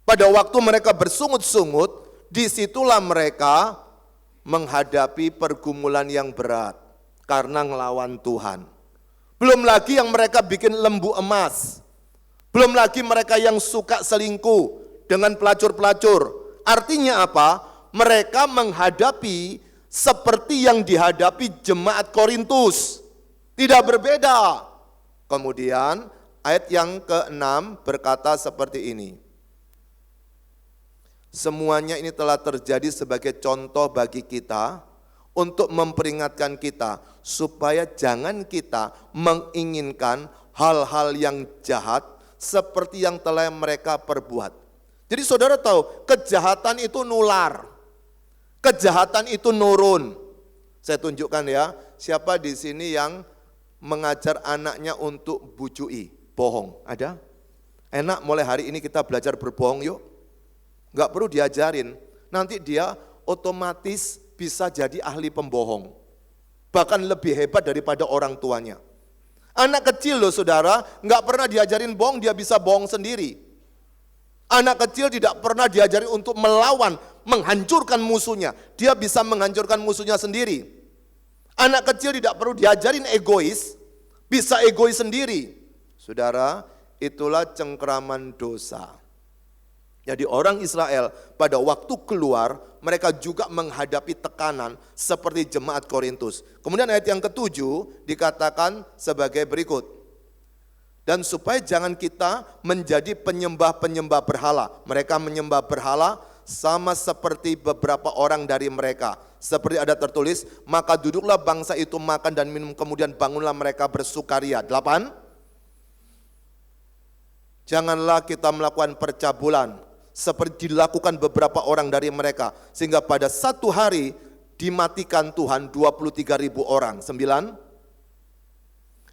Pada waktu mereka bersungut-sungut, disitulah mereka menghadapi pergumulan yang berat. Karena ngelawan Tuhan. Belum lagi yang mereka bikin lembu emas. Belum lagi mereka yang suka selingkuh dengan pelacur-pelacur. Artinya apa? Mereka menghadapi seperti yang dihadapi jemaat Korintus. Tidak berbeda. Kemudian ayat yang ke-6 berkata seperti ini. Semuanya ini telah terjadi sebagai contoh bagi kita, untuk memperingatkan kita supaya jangan kita menginginkan hal-hal yang jahat seperti yang telah mereka perbuat. Jadi saudara tahu, kejahatan itu nular. Kejahatan itu nurun. Saya tunjukkan ya, siapa di sini yang mengajar anaknya untuk bujui, bohong? Ada? Enak, mulai hari ini kita belajar berbohong yuk. Enggak perlu diajarin, nanti dia otomatis bisa jadi ahli pembohong. Bahkan lebih hebat daripada orang tuanya. Anak kecil loh saudara, enggak pernah diajarin bohong, dia bisa bohong sendiri. Anak kecil tidak pernah diajarin untuk melawan, menghancurkan musuhnya. Dia bisa menghancurkan musuhnya sendiri. Anak kecil tidak perlu diajarin egois, bisa egois sendiri. Saudara, itulah cengkeraman dosa. Jadi orang Israel pada waktu keluar, mereka juga menghadapi tekanan seperti jemaat Korintus. Kemudian ayat yang ke-7 dikatakan sebagai berikut. Dan supaya jangan kita menjadi penyembah-penyembah berhala. Mereka menyembah berhala sama seperti beberapa orang dari mereka. Seperti ada tertulis, maka duduklah bangsa itu makan dan minum, kemudian bangunlah mereka bersukaria. 8. Janganlah kita melakukan percabulan seperti dilakukan beberapa orang dari mereka, sehingga pada satu hari dimatikan Tuhan 23.000 orang. 9.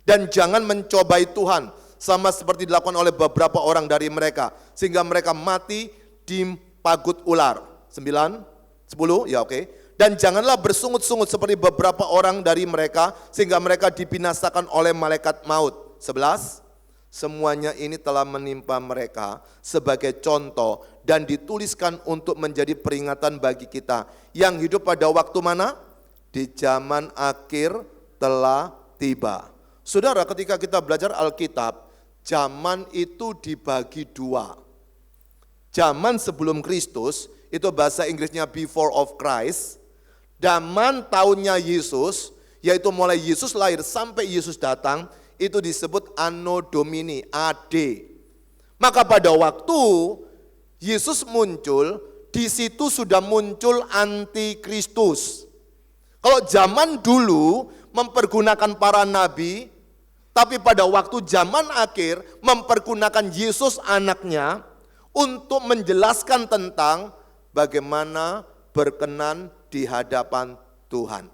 Dan jangan mencobai Tuhan sama seperti dilakukan oleh beberapa orang dari mereka, sehingga mereka mati di pagut ular. 9, 10, ya oke. Dan janganlah bersungut-sungut seperti beberapa orang dari mereka, sehingga mereka dibinasakan oleh malaikat maut. 11. Semuanya ini telah menimpa mereka sebagai contoh dan dituliskan untuk menjadi peringatan bagi kita yang hidup pada waktu mana? Di zaman akhir telah tiba. Saudara, ketika kita belajar Alkitab, zaman itu dibagi dua. Zaman sebelum Kristus, itu bahasa Inggrisnya before of Christ. Zaman tahunnya Yesus, yaitu mulai Yesus lahir sampai Yesus datang, itu disebut Anno Domini, AD. Maka pada waktu Yesus muncul, di situ sudah muncul antikristus. Kalau zaman dulu mempergunakan para nabi, tapi pada waktu zaman akhir mempergunakan Yesus anaknya untuk menjelaskan tentang bagaimana berkenan di hadapan Tuhan.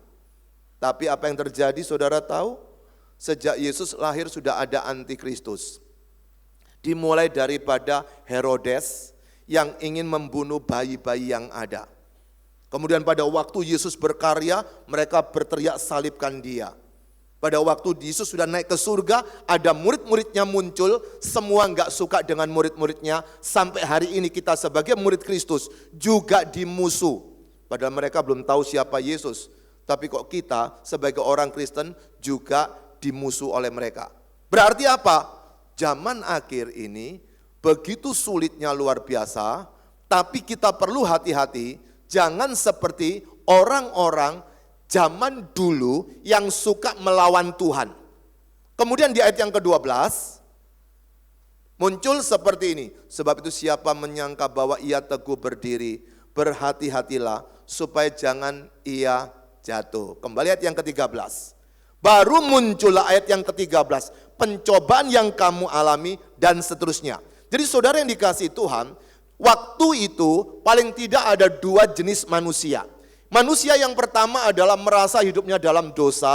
Tapi apa yang terjadi saudara tahu? Sejak Yesus lahir sudah ada antikristus. Dimulai daripada Herodes yang ingin membunuh bayi-bayi yang ada. Kemudian pada waktu Yesus berkarya, mereka berteriak salibkan dia. Pada waktu Yesus sudah naik ke surga, ada murid-muridnya muncul, semua enggak suka dengan murid-muridnya. Sampai hari ini kita sebagai murid Kristus juga dimusuh. Padahal mereka belum tahu siapa Yesus. Tapi kok kita sebagai orang Kristen juga dimusuh oleh mereka. Berarti apa? Zaman akhir ini begitu sulitnya luar biasa, tapi kita perlu hati-hati, jangan seperti orang-orang zaman dulu yang suka melawan Tuhan. Kemudian di ayat yang ke-12, muncul seperti ini, sebab itu siapa menyangka bahwa ia teguh berdiri, berhati-hatilah supaya jangan ia jatuh. Kembali ayat yang ke-13. Baru muncullah ayat yang ke-13, pencobaan yang kamu alami dan seterusnya. Jadi saudara yang dikasihi Tuhan, waktu itu paling tidak ada dua jenis manusia. Manusia yang pertama adalah merasa hidupnya dalam dosa,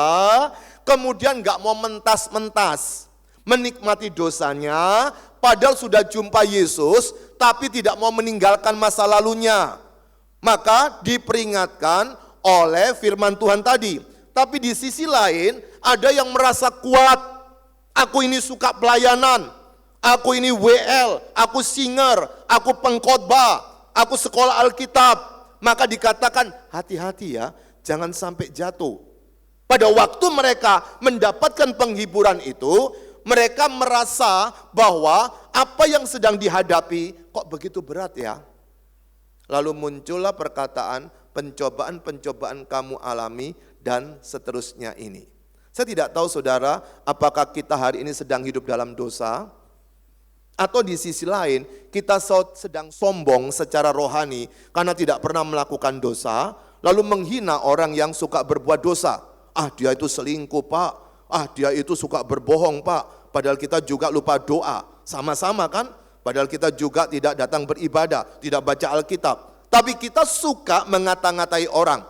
kemudian gak mau mentas-mentas, menikmati dosanya, padahal sudah jumpa Yesus, tapi tidak mau meninggalkan masa lalunya. Maka diperingatkan oleh firman Tuhan tadi. Tapi di sisi lain ada yang merasa kuat. Aku ini suka pelayanan, aku ini WL, aku singer, aku pengkhotbah, aku sekolah Alkitab. Maka dikatakan hati-hati ya, jangan sampai jatuh. Pada waktu mereka mendapatkan penghiburan itu, mereka merasa bahwa apa yang sedang dihadapi kok begitu berat ya. Lalu muncullah perkataan pencobaan-pencobaan kamu alami dan seterusnya ini. Saya tidak tahu saudara, apakah kita hari ini sedang hidup dalam dosa, atau di sisi lain kita sedang sombong secara rohani karena tidak pernah melakukan dosa, lalu menghina orang yang suka berbuat dosa. Ah, dia itu selingkuh pak, ah dia itu suka berbohong pak, padahal kita juga lupa doa, sama-sama kan? Padahal kita juga tidak datang beribadah, tidak baca Alkitab, tapi kita suka mengata-ngatai orang.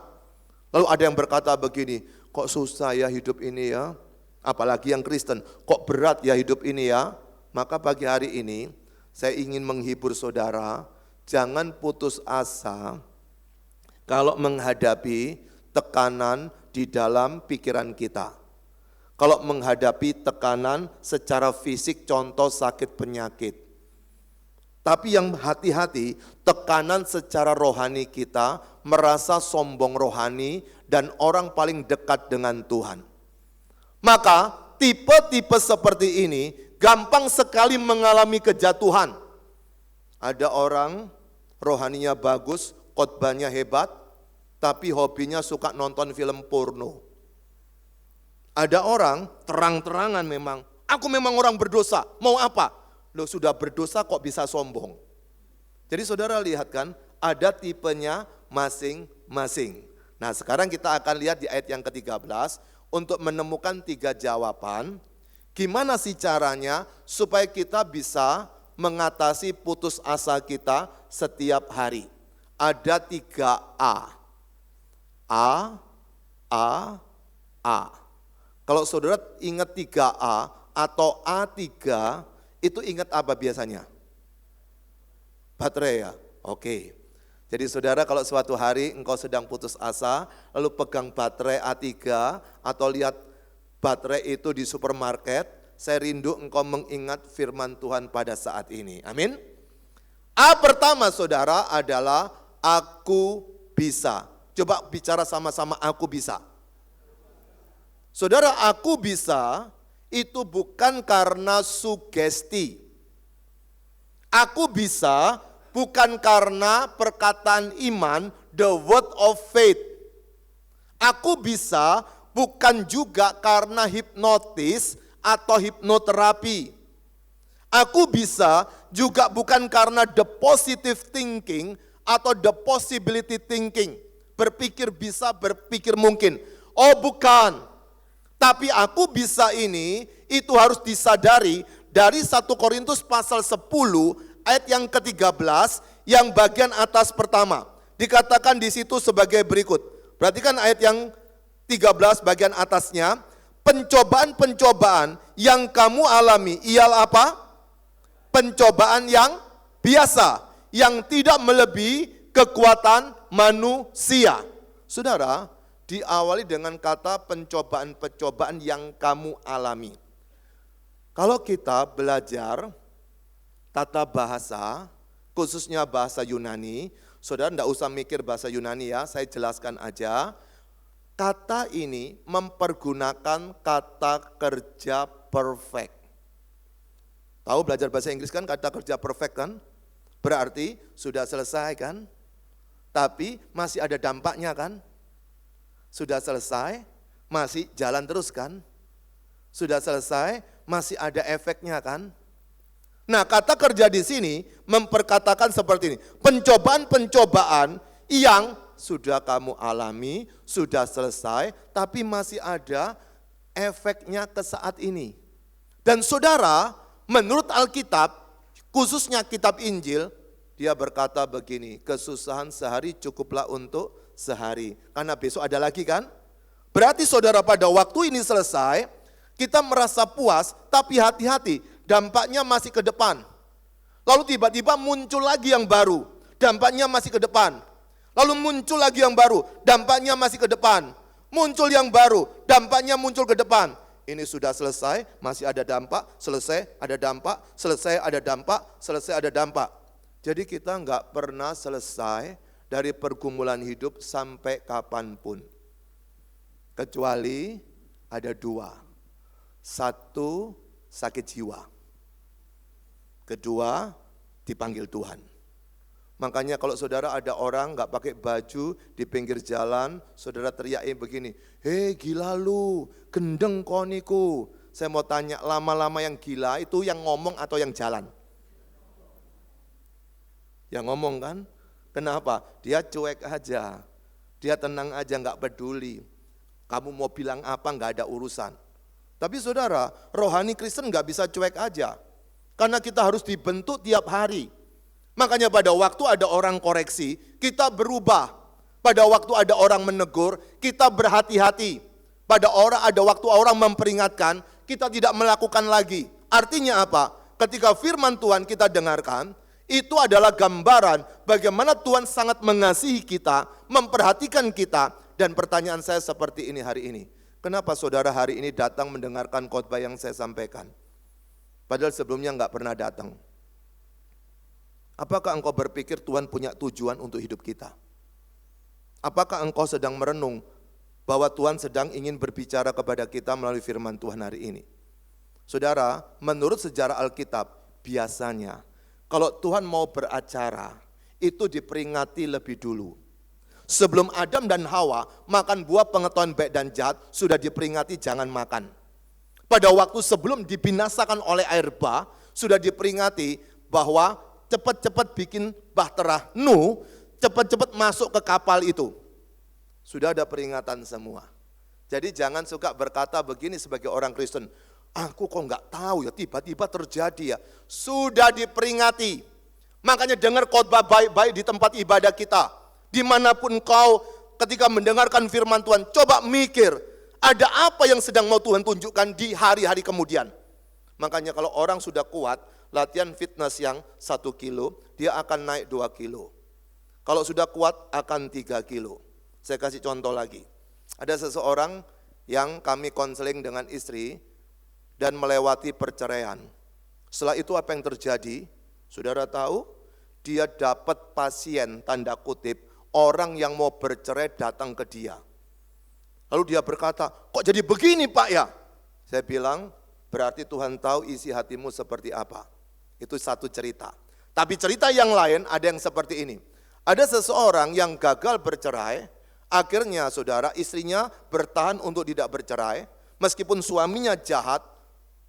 Lalu ada yang berkata begini, kok susah ya hidup ini ya, apalagi yang Kristen, kok berat ya hidup ini ya. Maka pagi hari ini saya ingin menghibur saudara, jangan putus asa kalau menghadapi tekanan di dalam pikiran kita. Kalau menghadapi tekanan secara fisik, contoh sakit penyakit. Tapi yang hati-hati, tekanan secara rohani kita, merasa sombong rohani, dan orang paling dekat dengan Tuhan. Maka tipe-tipe seperti ini gampang sekali mengalami kejatuhan. Ada orang rohaninya bagus, khotbahnya hebat, tapi hobinya suka nonton film porno. Ada orang terang-terangan memang, aku memang orang berdosa, mau apa? Loh sudah berdosa kok bisa sombong? Jadi saudara lihat kan, ada tipenya masing-masing. Nah sekarang kita akan lihat di ayat yang ke-13, untuk menemukan 3 jawaban, gimana sih caranya supaya kita bisa mengatasi putus asa kita setiap hari. Ada 3 A. A. Kalau saudara ingat 3A atau A3, itu ingat apa biasanya? Baterai ya? Oke. Jadi saudara kalau suatu hari engkau sedang putus asa, lalu pegang baterai A3 atau lihat baterai itu di supermarket, saya rindu engkau mengingat firman Tuhan pada saat ini. Amin. A pertama saudara adalah aku bisa. Coba bicara sama-sama, aku bisa. Saudara, aku bisa itu bukan karena sugesti. Aku bisa bukan karena perkataan iman, the word of faith. Aku bisa bukan juga karena hipnotis atau hipnoterapi. Aku bisa juga bukan karena the positive thinking atau the possibility thinking. Berpikir bisa, berpikir mungkin. Oh bukan. Tapi aku bisa ini, itu harus disadari dari 1 Korintus pasal 10 ayat yang ke-13 yang bagian atas pertama. Dikatakan di situ sebagai berikut. Perhatikan ayat yang 13 bagian atasnya. Pencobaan-pencobaan yang kamu alami ialah apa? Pencobaan yang biasa, yang tidak melebihi kekuatan manusia. Saudara, diawali dengan kata pencobaan-pencobaan yang kamu alami. Kalau kita belajar tata bahasa, khususnya bahasa Yunani, saudara tidak usah mikir bahasa Yunani ya, saya jelaskan aja. Kata ini mempergunakan kata kerja perfect. Tahu belajar bahasa Inggris kan kata kerja perfect kan? Berarti sudah selesai kan? Tapi masih ada dampaknya kan? Sudah selesai, masih jalan terus kan? Sudah selesai, masih ada efeknya kan? Nah, kata kerja di sini memperkatakan seperti ini. Pencobaan-pencobaan yang sudah kamu alami, sudah selesai, tapi masih ada efeknya ke saat ini. Dan saudara, menurut Alkitab, khususnya kitab Injil, dia berkata begini, kesusahan sehari cukuplah untuk sehari. Karena besok ada lagi kan? Berarti saudara pada waktu ini selesai, kita merasa puas, tapi hati-hati, dampaknya masih ke depan. Lalu tiba-tiba muncul lagi yang baru, dampaknya masih ke depan. Lalu muncul lagi yang baru, dampaknya masih ke depan. Muncul yang baru, dampaknya muncul ke depan. Ini sudah selesai, masih ada dampak, selesai, ada dampak, selesai, ada dampak, selesai, ada dampak. Jadi kita enggak pernah selesai dari pergumulan hidup sampai kapanpun. Kecuali ada 2. 1, sakit jiwa. Kedua, dipanggil Tuhan. Makanya kalau saudara ada orang enggak pakai baju di pinggir jalan, saudara teriakin begini, hei gila lu, gendeng koniku. Saya mau tanya, lama-lama yang gila itu yang ngomong atau yang jalan? Yang ngomong kan? Kenapa? Dia cuek aja, dia tenang aja, enggak peduli. Kamu mau bilang apa, enggak ada urusan. Tapi saudara, rohani Kristen enggak bisa cuek aja. Karena kita harus dibentuk tiap hari. Makanya pada waktu ada orang koreksi, kita berubah. Pada waktu ada orang menegur, kita berhati-hati. Pada waktu orang memperingatkan, kita tidak melakukan lagi. Artinya apa? Ketika firman Tuhan kita dengarkan, itu adalah gambaran bagaimana Tuhan sangat mengasihi kita, memperhatikan kita. Dan pertanyaan saya seperti ini hari ini. Kenapa saudara hari ini datang mendengarkan khotbah yang saya sampaikan? Padahal sebelumnya enggak pernah datang. Apakah engkau berpikir Tuhan punya tujuan untuk hidup kita? Apakah engkau sedang merenung bahwa Tuhan sedang ingin berbicara kepada kita melalui firman Tuhan hari ini? Saudara, menurut sejarah Alkitab, biasanya kalau Tuhan mau beracara, itu diperingati lebih dulu. Sebelum Adam dan Hawa makan buah pengetahuan baik dan jahat, sudah diperingati jangan makan. Pada waktu sebelum dibinasakan oleh air bah, sudah diperingati bahwa cepat-cepat bikin bahtera Nuh, cepat-cepat masuk ke kapal itu. Sudah ada peringatan semua. Jadi jangan suka berkata begini sebagai orang Kristen, aku kok nggak tahu ya, tiba-tiba terjadi ya. Sudah diperingati. Makanya dengar khotbah baik-baik di tempat ibadah kita. Dimanapun kau ketika mendengarkan firman Tuhan, coba mikir, ada apa yang sedang mau Tuhan tunjukkan di hari-hari kemudian. Makanya kalau orang sudah kuat, latihan fitness yang 1 kilo, dia akan naik 2 kilo. Kalau sudah kuat akan 3 kilo. Saya kasih contoh lagi. Ada seseorang yang kami konseling dengan istri dan melewati perceraian. Setelah itu apa yang terjadi? Saudara tahu? Dia dapat pasien, tanda kutip, orang yang mau bercerai datang ke dia. Lalu dia berkata, kok jadi begini Pak ya? Saya bilang, berarti Tuhan tahu isi hatimu seperti apa. Itu satu cerita. Tapi cerita yang lain ada yang seperti ini. Ada seseorang yang gagal bercerai, akhirnya saudara istrinya bertahan untuk tidak bercerai, meskipun suaminya jahat,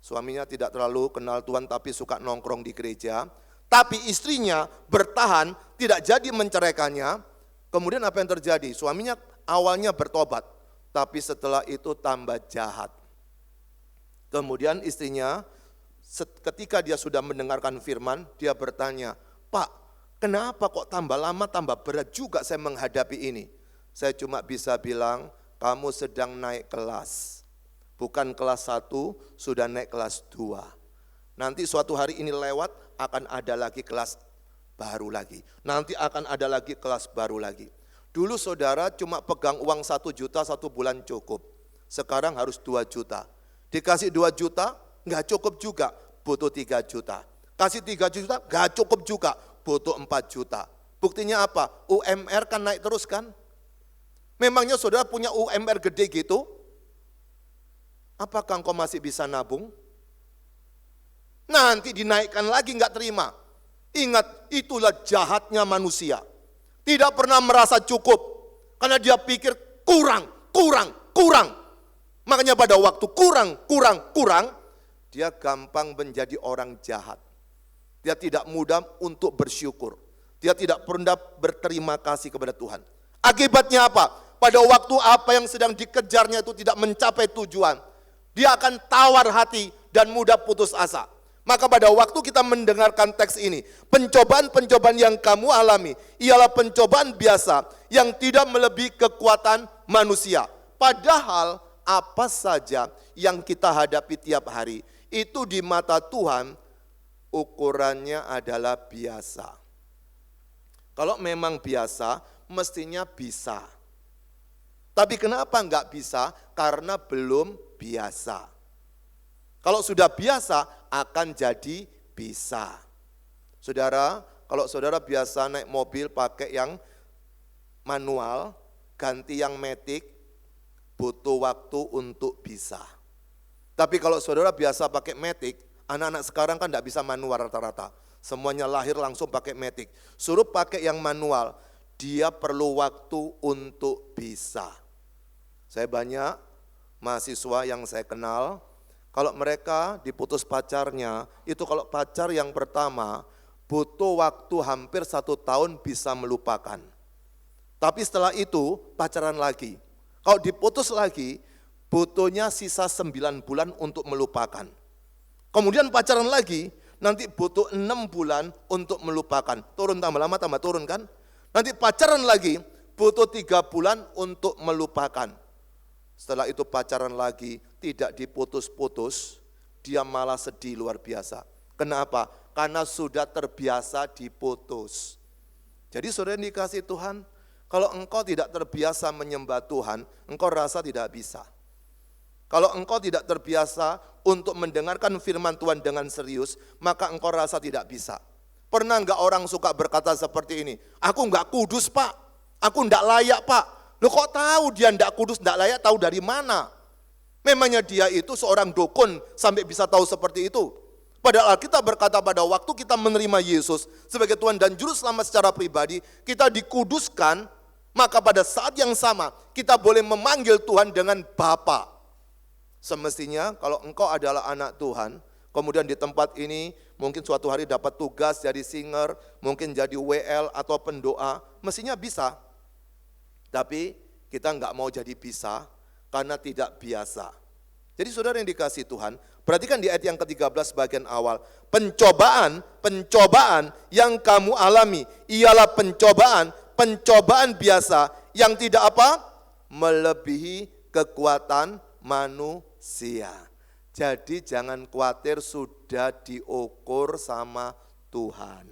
suaminya tidak terlalu kenal Tuhan tapi suka nongkrong di gereja, tapi istrinya bertahan tidak jadi menceraikannya. Kemudian apa yang terjadi? Suaminya awalnya bertobat, tapi setelah itu tambah jahat. Kemudian istrinya ketika dia sudah mendengarkan firman, dia bertanya, Pak, kenapa kok tambah lama tambah berat juga saya menghadapi ini? Saya cuma bisa bilang, kamu sedang naik kelas. Bukan kelas 1, sudah naik kelas 2. Nanti suatu hari ini lewat, akan ada lagi kelas baru lagi. Nanti akan ada lagi kelas baru lagi. Dulu saudara cuma pegang uang 1 juta 1 bulan cukup. Sekarang harus 2 juta. Dikasih 2 juta, nggak cukup juga, butuh 3 juta. Kasih 3 juta, nggak cukup juga, butuh 4 juta. Buktinya apa? UMR kan naik terus kan? Memangnya saudara punya UMR gede gitu? Apakah engkau masih bisa nabung? Nanti dinaikkan lagi nggak terima. Ingat, itulah jahatnya manusia. Tidak pernah merasa cukup. Karena dia pikir kurang. Makanya pada waktu kurang, dia gampang menjadi orang jahat. Dia tidak mudah untuk bersyukur. Dia tidak pernah berterima kasih kepada Tuhan. Akibatnya apa? Pada waktu apa yang sedang dikejarnya itu tidak mencapai tujuan, dia akan tawar hati dan mudah putus asa. Maka pada waktu kita mendengarkan teks ini, pencobaan-pencobaan yang kamu alami ialah pencobaan biasa yang tidak melebihi kekuatan manusia. Padahal apa saja yang kita hadapi tiap hari, itu di mata Tuhan ukurannya adalah biasa. Kalau memang biasa, mestinya bisa. Tapi kenapa enggak bisa? Karena belum biasa. Kalau sudah biasa, akan jadi bisa. Saudara, kalau saudara biasa naik mobil pakai yang manual, ganti yang matic, butuh waktu untuk bisa. Tapi kalau saudara biasa pakai matic, anak-anak sekarang kan enggak bisa manual rata-rata. Semuanya lahir langsung pakai matic. Suruh pakai yang manual, dia perlu waktu untuk bisa. Saya banyak mahasiswa yang saya kenal, kalau mereka diputus pacarnya, itu kalau pacar yang pertama, butuh waktu hampir 1 tahun bisa melupakan. Tapi setelah itu pacaran lagi. Kalau diputus lagi, butuhnya sisa 9 bulan untuk melupakan. Kemudian pacaran lagi, nanti butuh 6 bulan untuk melupakan. Turun tambah lama tambah turun kan? Nanti pacaran lagi, butuh 3 bulan untuk melupakan. Setelah itu pacaran lagi, tidak diputus-putus, dia malah sedih luar biasa. Kenapa? Karena sudah terbiasa diputus. Jadi saudara yang dikasihi Tuhan, kalau engkau tidak terbiasa menyembah Tuhan, engkau rasa tidak bisa. Kalau engkau tidak terbiasa untuk mendengarkan firman Tuhan dengan serius, maka engkau rasa tidak bisa. Pernah enggak orang suka berkata seperti ini? Aku enggak kudus Pak, aku enggak layak Pak. Loh kok tahu dia enggak kudus, enggak layak, tahu dari mana? Memangnya dia itu seorang dukun sampai bisa tahu seperti itu? Padahal kita berkata pada waktu kita menerima Yesus sebagai Tuhan dan Juru Selamat secara pribadi, kita dikuduskan, maka pada saat yang sama kita boleh memanggil Tuhan dengan Bapa. Semestinya kalau engkau adalah anak Tuhan, kemudian di tempat ini mungkin suatu hari dapat tugas jadi singer, mungkin jadi WL atau pendoa, mestinya bisa. Tapi kita enggak mau jadi bisa karena tidak biasa. Jadi saudara yang dikasihi Tuhan, perhatikan di ayat yang ke-13 bagian awal. Pencobaan yang kamu alami ialah pencobaan biasa yang tidak apa? Melebihi kekuatan manusia. Jadi jangan khawatir, sudah diukur sama Tuhan.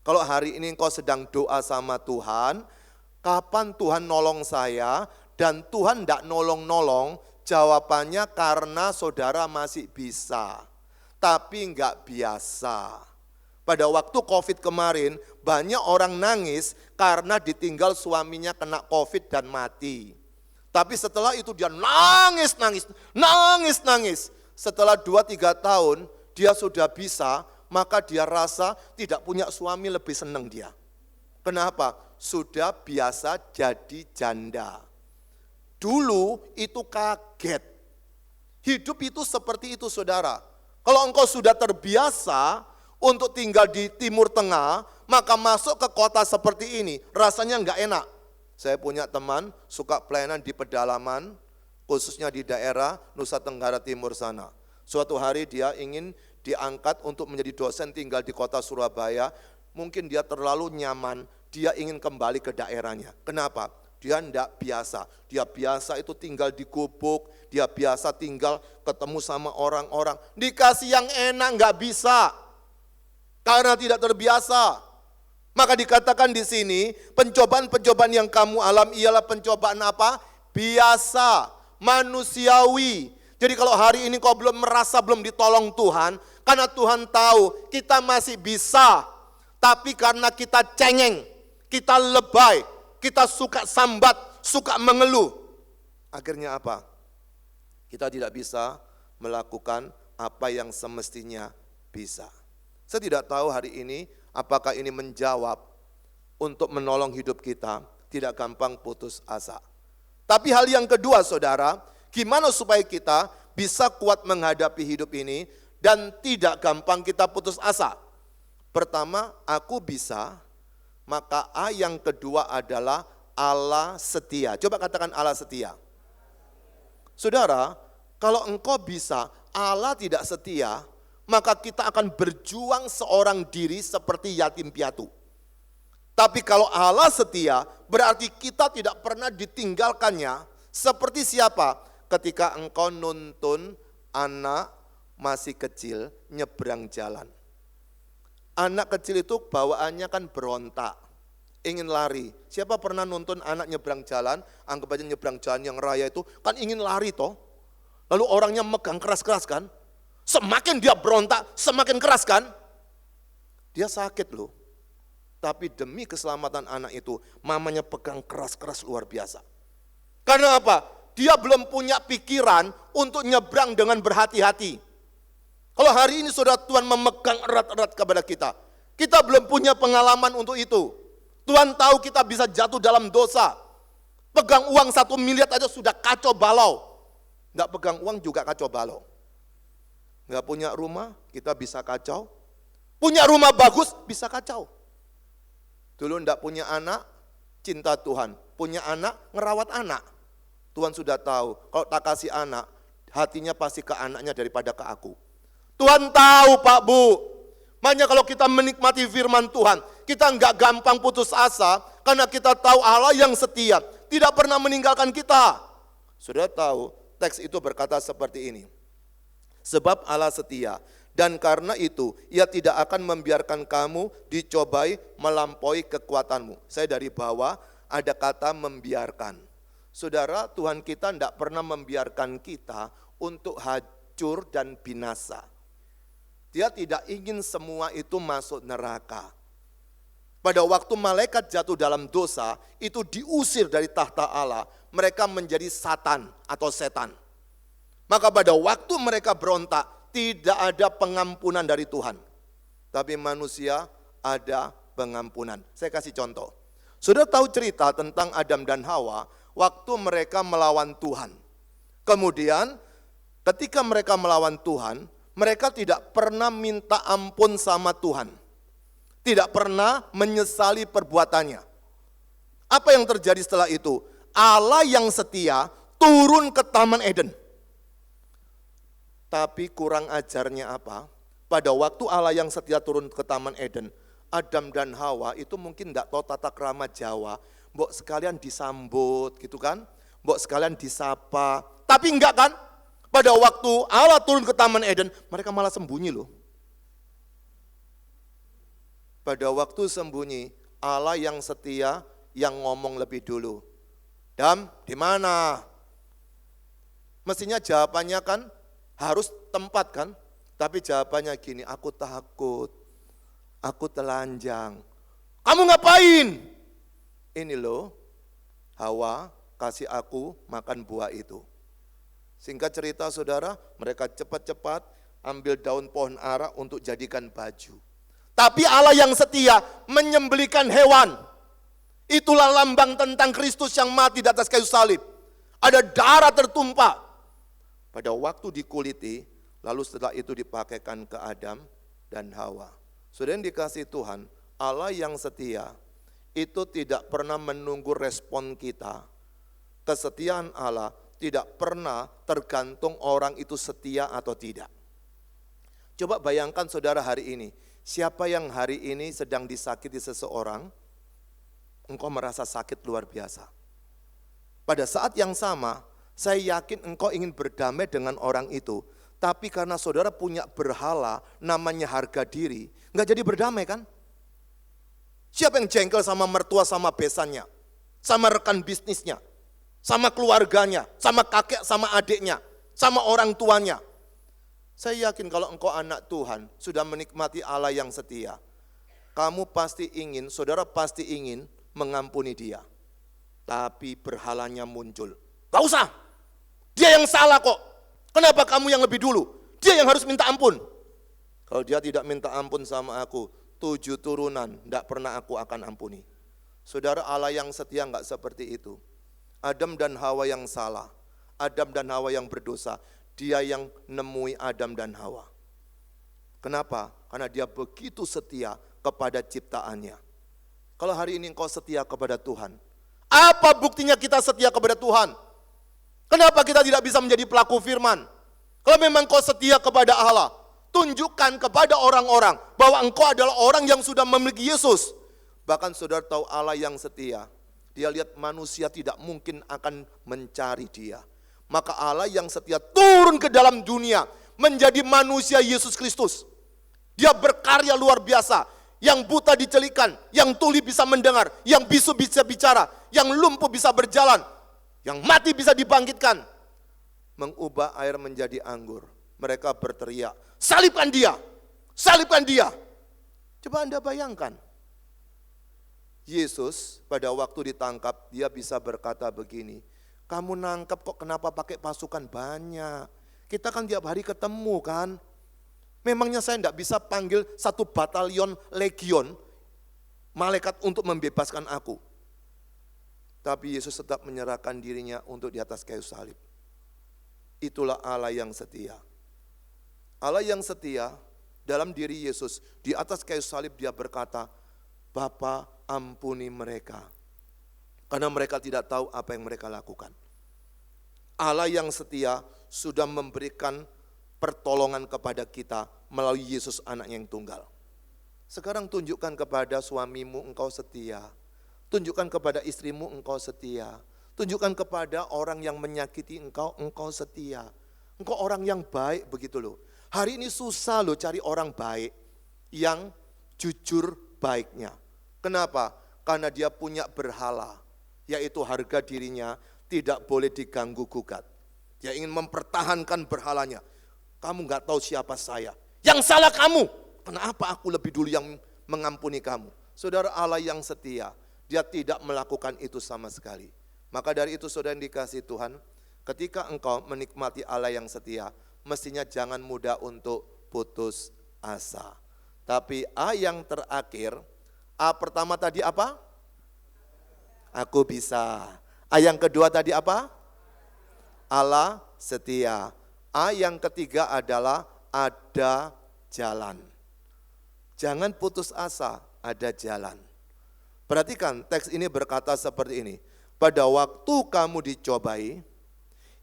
Kalau hari ini engkau sedang doa sama Tuhan, kapan Tuhan nolong saya? Dan Tuhan tidak nolong-nolong, jawabannya karena saudara masih bisa, tapi enggak biasa. Pada waktu COVID kemarin, banyak orang nangis karena ditinggal suaminya kena COVID dan mati. Tapi setelah itu dia nangis. Setelah 2-3 tahun dia sudah bisa, maka dia rasa tidak punya suami lebih senang dia. Kenapa? Sudah biasa jadi janda. Dulu itu kaget. Hidup itu seperti itu saudara. Kalau engkau sudah terbiasa untuk tinggal di Timur Tengah, maka masuk ke kota seperti ini rasanya enggak enak. Saya punya teman suka pelayanan di pedalaman, khususnya di daerah Nusa Tenggara Timur sana. Suatu hari dia ingin diangkat untuk menjadi dosen tinggal di kota Surabaya. Mungkin dia terlalu nyaman, dia ingin kembali ke daerahnya. Kenapa? Dia enggak biasa. Dia biasa itu tinggal di gubuk, dia biasa tinggal ketemu sama orang-orang. Dikasih yang enak enggak bisa. Karena tidak terbiasa. Maka dikatakan di sini, pencobaan-pencobaan yang kamu alami ialah pencobaan apa? Biasa, manusiawi. Jadi kalau hari ini kau belum merasa belum ditolong Tuhan, karena Tuhan tahu kita masih bisa. Tapi karena kita cengeng, kita lebay, kita suka sambat, suka mengeluh. Akhirnya apa? Kita tidak bisa melakukan apa yang semestinya bisa. Saya tidak tahu hari ini apakah ini menjawab untuk menolong hidup kita, tidak gampang putus asa. Tapi hal yang kedua saudara, gimana supaya kita bisa kuat menghadapi hidup ini dan tidak gampang kita putus asa? Pertama, aku bisa, maka A yang kedua adalah Allah setia. Coba katakan Allah setia. Saudara, kalau engkau bisa, Allah tidak setia, maka kita akan berjuang seorang diri seperti yatim piatu. Tapi kalau Allah setia, berarti kita tidak pernah ditinggalkannya. Seperti siapa? Ketika engkau nuntun anak masih kecil nyebrang jalan. Anak kecil itu bawaannya kan berontak, ingin lari. Siapa pernah nuntun anak nyebrang jalan? Anggap aja nyebrang jalan yang raya itu kan ingin lari toh. Lalu orangnya megang keras-keras kan? Semakin dia berontak, semakin keras kan? Dia sakit loh. Tapi demi keselamatan anak itu, mamanya pegang keras-keras luar biasa. Karena apa? Dia belum punya pikiran untuk nyebrang dengan berhati-hati. Kalau hari ini saudara Tuhan memegang erat-erat kepada kita belum punya pengalaman untuk itu. Tuhan tahu kita bisa jatuh dalam dosa. Pegang uang 1 miliar aja sudah kacau balau. Enggak pegang uang juga kacau balau. Enggak punya rumah, kita bisa kacau. Punya rumah bagus, bisa kacau. Dulu enggak punya anak, cinta Tuhan. Punya anak, ngerawat anak. Tuhan sudah tahu, kalau tak kasih anak, hatinya pasti ke anaknya daripada ke aku. Tuhan tahu Pak Bu, makanya kalau kita menikmati firman Tuhan, kita enggak gampang putus asa, karena kita tahu Allah yang setia, tidak pernah meninggalkan kita. Sudah tahu, teks itu berkata seperti ini. Sebab Allah setia, dan karena itu ia tidak akan membiarkan kamu dicobai melampaui kekuatanmu. Saya dari bawah ada kata membiarkan. Saudara, Tuhan kita tidak pernah membiarkan kita untuk hancur dan binasa. Dia tidak ingin semua itu masuk neraka. Pada waktu malaikat jatuh dalam dosa, itu diusir dari tahta Allah, mereka menjadi Satan atau setan. Maka pada waktu mereka berontak, tidak ada pengampunan dari Tuhan. Tapi manusia ada pengampunan. Saya kasih contoh. Sudah tahu cerita tentang Adam dan Hawa, waktu mereka melawan Tuhan. Kemudian ketika mereka melawan Tuhan, mereka tidak pernah minta ampun sama Tuhan. Tidak pernah menyesali perbuatannya. Apa yang terjadi setelah itu? Allah yang setia turun ke Taman Eden. Tapi kurang ajarnya apa? Pada waktu Allah yang setia turun ke Taman Eden, Adam dan Hawa itu mungkin tidak tahu tata krama Jawa. Mbok sekalian disambut gitu kan? Mbok sekalian disapa. Tapi enggak kan? Pada waktu Allah turun ke Taman Eden, mereka malah sembunyi loh. Pada waktu sembunyi, Allah yang setia yang ngomong lebih dulu. Adam, di mana? Mestinya jawabannya kan harus tempat kan? Tapi jawabannya gini, aku takut, aku telanjang. Kamu ngapain? Ini loh, Hawa kasih aku makan buah itu. Singkat cerita saudara, mereka cepat-cepat ambil daun pohon ara untuk jadikan baju. Tapi Allah yang setia menyembelihkan hewan. Itulah lambang tentang Kristus yang mati di atas kayu salib. Ada darah tertumpah. Pada waktu dikuliti, lalu setelah itu dipakaikan ke Adam dan Hawa. Saudara yang dikasihi Tuhan, Allah yang setia itu tidak pernah menunggu respon kita. Kesetiaan Allah tidak pernah tergantung orang itu setia atau tidak. Coba bayangkan saudara hari ini, siapa yang hari ini sedang disakiti seseorang, engkau merasa sakit luar biasa. Pada saat yang sama, saya yakin engkau ingin berdamai dengan orang itu, tapi karena saudara punya berhala namanya harga diri, enggak jadi berdamai kan? Siapa yang jengkel sama mertua, sama besannya, sama rekan bisnisnya, sama keluarganya, sama kakek, sama adiknya, sama orang tuanya. Saya yakin kalau engkau anak Tuhan, sudah menikmati Allah yang setia, kamu pasti ingin, saudara pasti ingin mengampuni dia. Tapi berhalanya muncul. Gak usah, dia yang salah kok. Kenapa kamu yang lebih dulu? Dia yang harus minta ampun. Kalau dia tidak minta ampun sama aku, 7 turunan tidak pernah aku akan ampuni. Saudara, Allah yang setia enggak seperti itu. Adam dan Hawa yang salah, Adam dan Hawa yang berdosa, dia yang nemui Adam dan Hawa. Kenapa? Karena dia begitu setia kepada ciptaannya. Kalau hari ini engkau setia kepada Tuhan, apa buktinya kita setia kepada Tuhan? Kenapa kita tidak bisa menjadi pelaku firman? Kalau memang kau setia kepada Allah, tunjukkan kepada orang-orang bahwa engkau adalah orang yang sudah memiliki Yesus. Bahkan saudara tahu Allah yang setia, dia lihat manusia tidak mungkin akan mencari dia. Maka Allah yang setia turun ke dalam dunia menjadi manusia Yesus Kristus. Dia berkarya luar biasa. Yang buta dicelikan, yang tuli bisa mendengar, yang bisu bisa bicara, yang lumpuh bisa berjalan, yang mati bisa dibangkitkan. Mengubah air menjadi anggur. Mereka berteriak, salibkan dia, salibkan dia. Coba Anda bayangkan. Yesus pada waktu ditangkap, dia bisa berkata begini, kamu nangkep kok kenapa pakai pasukan banyak? Kita kan tiap hari ketemu kan. Memangnya saya tidak bisa panggil 1 batalion legion malaikat untuk membebaskan aku. Tapi Yesus tetap menyerahkan dirinya untuk di atas kayu salib. Itulah Allah yang setia. Allah yang setia dalam diri Yesus, di atas kayu salib dia berkata, Bapa ampuni mereka, karena mereka tidak tahu apa yang mereka lakukan. Allah yang setia sudah memberikan pertolongan kepada kita melalui Yesus anaknya yang tunggal. Sekarang tunjukkan kepada suamimu engkau setia. Tunjukkan kepada istrimu engkau setia. Tunjukkan kepada orang yang menyakiti engkau setia. Engkau orang yang baik begitu loh. Hari ini susah loh cari orang baik yang jujur baiknya. Kenapa? Karena dia punya berhala, yaitu harga dirinya tidak boleh diganggu gugat. Dia ingin mempertahankan berhalanya. Kamu gak tahu siapa saya. Yang salah kamu. Kenapa aku lebih dulu yang mengampuni kamu? Saudara, Allah yang setia, dia tidak melakukan itu sama sekali. Maka dari itu saudara yang dikasihi Tuhan, ketika engkau menikmati Allah yang setia, mestinya jangan mudah untuk putus asa. Tapi A yang terakhir, A pertama tadi apa? Aku bisa. A yang kedua tadi apa? Allah setia. A yang ketiga adalah ada jalan. Jangan putus asa, ada jalan. Perhatikan teks ini berkata seperti ini. Pada waktu kamu dicobai,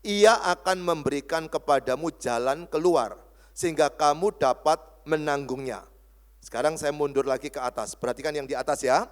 Ia akan memberikan kepadamu jalan keluar, sehingga kamu dapat menanggungnya. Sekarang saya mundur lagi ke atas. Perhatikan yang di atas ya.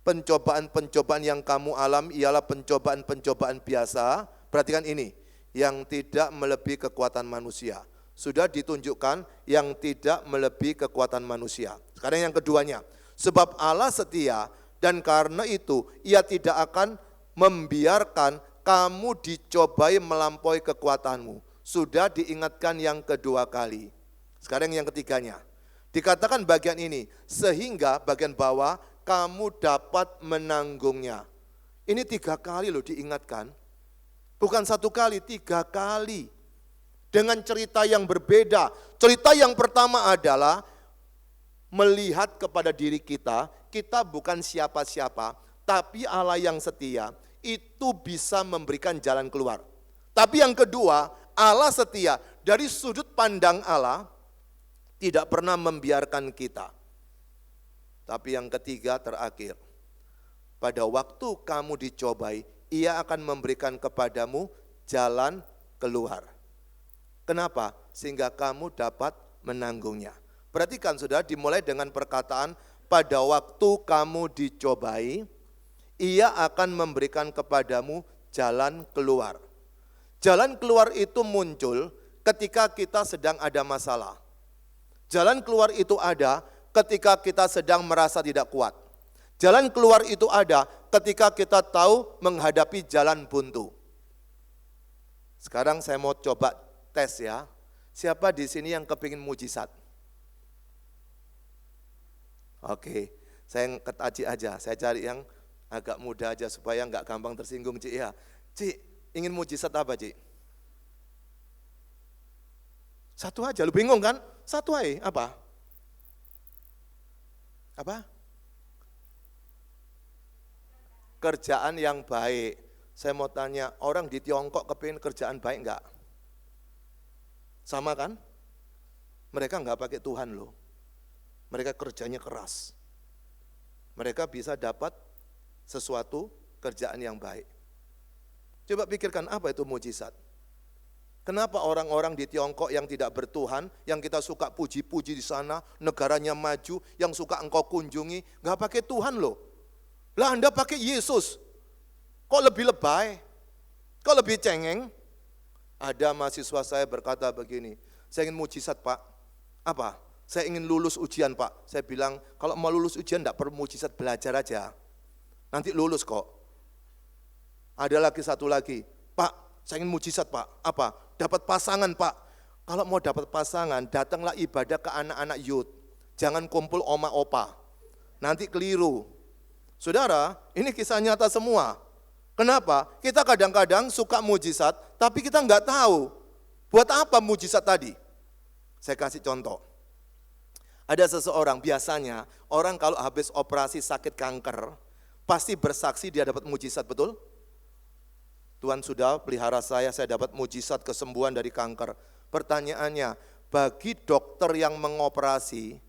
Pencobaan-pencobaan yang kamu alami ialah pencobaan-pencobaan biasa. Perhatikan ini, yang tidak melebihi kekuatan manusia. Sudah ditunjukkan yang tidak melebihi kekuatan manusia. Sekarang yang keduanya, sebab Allah setia dan karena itu Ia tidak akan membiarkan kamu dicobai melampaui kekuatanmu. Sudah diingatkan yang kedua kali. Sekarang yang ketiganya, dikatakan bagian ini, sehingga bagian bawah kamu dapat menanggungnya. Ini 3 kali loh diingatkan. Bukan 1 kali, 3 kali. Dengan cerita yang berbeda. Cerita yang pertama adalah melihat kepada diri kita bukan siapa-siapa, tapi Allah yang setia, itu bisa memberikan jalan keluar. Tapi yang kedua, Allah setia, dari sudut pandang Allah, tidak pernah membiarkan kita. Tapi yang ketiga terakhir, pada waktu kamu dicobai, Ia akan memberikan kepadamu jalan keluar. Kenapa? Sehingga kamu dapat menanggungnya. Perhatikan saudara, dimulai dengan perkataan pada waktu kamu dicobai, Ia akan memberikan kepadamu jalan keluar. Jalan keluar itu muncul ketika kita sedang ada masalah. Jalan keluar itu ada ketika kita sedang merasa tidak kuat. Jalan keluar itu ada ketika kita tahu menghadapi jalan buntu. Sekarang saya mau coba tes ya. Siapa di sini yang kepingin mujizat? Oke, saya ketaji aja. Saya cari yang agak mudah aja supaya nggak gampang tersinggung, Cik ya. Cik, ingin mujizat apa, Cik? Satu aja, lu bingung kan? Satu aja, apa? Apa? Kerjaan yang baik. Saya mau tanya, orang di Tiongkok kepingin kerjaan baik enggak? Sama kan? Mereka enggak pakai Tuhan loh. Mereka kerjanya keras. Mereka bisa dapat sesuatu kerjaan yang baik. Coba pikirkan apa itu mujizat. Kenapa orang-orang di Tiongkok yang tidak bertuhan, yang kita suka puji-puji di sana, negaranya maju, yang suka engkau kunjungi, enggak pakai Tuhan loh. Lah Anda pakai Yesus, kok lebih lebay, kok lebih cengeng? Ada mahasiswa saya berkata begini, saya ingin mujizat Pak, apa? Saya ingin lulus ujian Pak. Saya bilang, kalau mau lulus ujian enggak perlu mujizat, belajar aja. Nanti lulus kok. Ada lagi satu lagi, Pak, saya ingin mujizat Pak, apa? Dapat pasangan Pak. Kalau mau dapat pasangan, datanglah ibadah ke anak-anak youth. Jangan kumpul oma opa, nanti keliru. Saudara, ini kisah nyata semua. Kenapa? Kita kadang-kadang suka mujizat, tapi kita enggak tahu buat apa mujizat tadi. Saya kasih contoh. Ada seseorang, biasanya orang kalau habis operasi sakit kanker, pasti bersaksi dia dapat mujizat, betul? Tuhan sudah pelihara saya dapat mujizat kesembuhan dari kanker. Pertanyaannya, bagi dokter yang mengoperasi,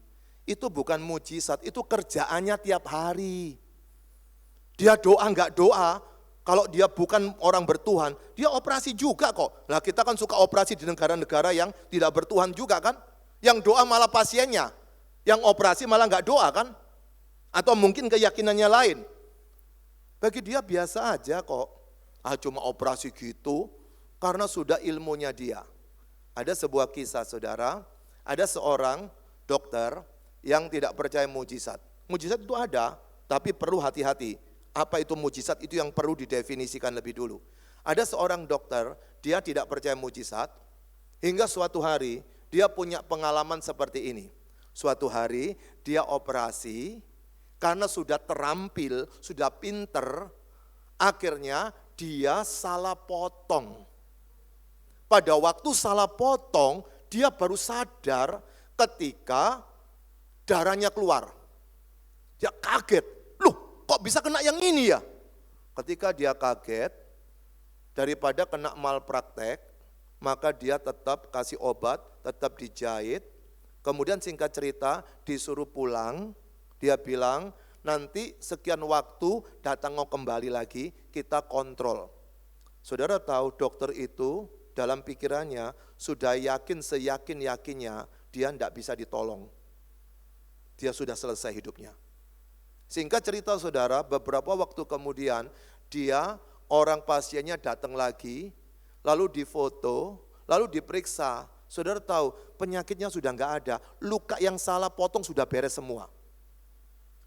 itu bukan mujizat, itu kerjaannya tiap hari. Dia doa enggak doa, kalau dia bukan orang bertuhan, dia operasi juga kok. Nah kita kan suka operasi di negara-negara yang tidak bertuhan juga kan. Yang doa malah pasiennya, yang operasi malah enggak doa kan. Atau mungkin keyakinannya lain. Bagi dia biasa aja kok. Cuma operasi gitu, karena sudah ilmunya dia. Ada sebuah kisah saudara, ada seorang dokter yang tidak percaya mujizat. Mujizat itu ada, tapi perlu hati-hati. Apa itu mujizat? Itu yang perlu didefinisikan lebih dulu. Ada seorang dokter, dia tidak percaya mujizat, hingga suatu hari dia punya pengalaman seperti ini. Suatu hari dia operasi, karena sudah terampil, sudah pinter, akhirnya dia salah potong. Pada waktu salah potong, dia baru sadar ketika darahnya keluar. Dia kaget, loh kok bisa kena yang ini ya? Ketika dia kaget, daripada kena malpraktek, maka dia tetap kasih obat, tetap dijahit. Kemudian singkat cerita disuruh pulang, dia bilang nanti sekian waktu datang mau kembali lagi, kita kontrol. Saudara tahu dokter itu dalam pikirannya sudah yakin seyakin-yakinnya dia tidak bisa ditolong. Dia sudah selesai hidupnya. Singkat cerita saudara, beberapa waktu kemudian orang pasiennya datang lagi, lalu difoto, lalu diperiksa. Saudara tahu penyakitnya sudah enggak ada, luka yang salah potong sudah beres semua.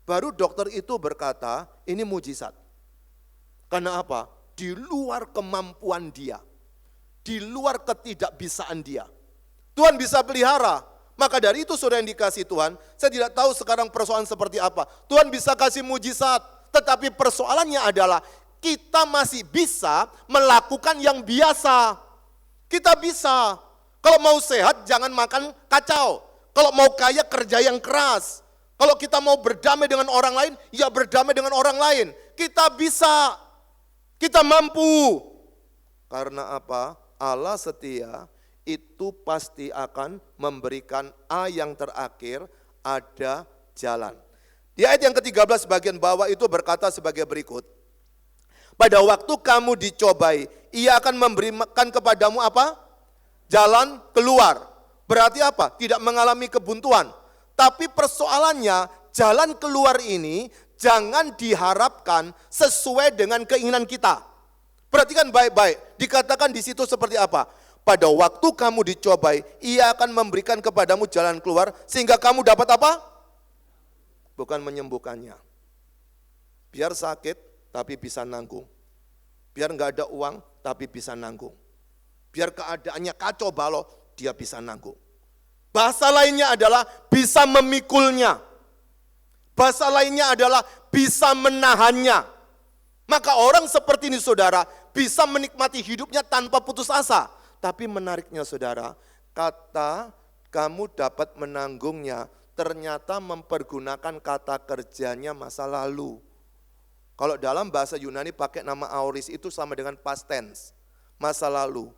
Baru dokter itu berkata, ini mujizat. Karena apa? Di luar kemampuan dia. Di luar ketidakbisaan dia. Tuhan bisa pelihara. Maka dari itu saudara yang dikasih Tuhan, saya tidak tahu sekarang persoalan seperti apa. Tuhan bisa kasih mujizat, tetapi persoalannya adalah kita masih bisa melakukan yang biasa. Kita bisa. Kalau mau sehat jangan makan kacau. Kalau mau kaya kerja yang keras. Kalau kita mau berdamai dengan orang lain, ya berdamai dengan orang lain. Kita bisa. Kita mampu. Karena apa? Allah setia, itu pasti akan memberikan A yang terakhir, ada jalan. Di ayat yang ke-13 bagian bawah itu berkata sebagai berikut. Pada waktu kamu dicobai, ia akan memberikan kepadamu apa? Jalan keluar. Berarti apa? Tidak mengalami kebuntuan. Tapi persoalannya, jalan keluar ini jangan diharapkan sesuai dengan keinginan kita. Perhatikan baik-baik, dikatakan di situ seperti apa? Pada waktu kamu dicobai, ia akan memberikan kepadamu jalan keluar, sehingga kamu dapat apa? Bukan menyembuhkannya. Biar sakit, tapi bisa nanggung. Biar enggak ada uang, tapi bisa nanggung. Biar keadaannya kacau balau, dia bisa nanggung. Bahasa lainnya adalah bisa memikulnya. Bahasa lainnya adalah bisa menahannya. Maka orang seperti ini saudara, bisa menikmati hidupnya tanpa putus asa. Tapi menariknya saudara, kata kamu dapat menanggungnya, ternyata mempergunakan kata kerjanya masa lalu. Kalau dalam bahasa Yunani pakai nama aoris itu sama dengan past tense, masa lalu.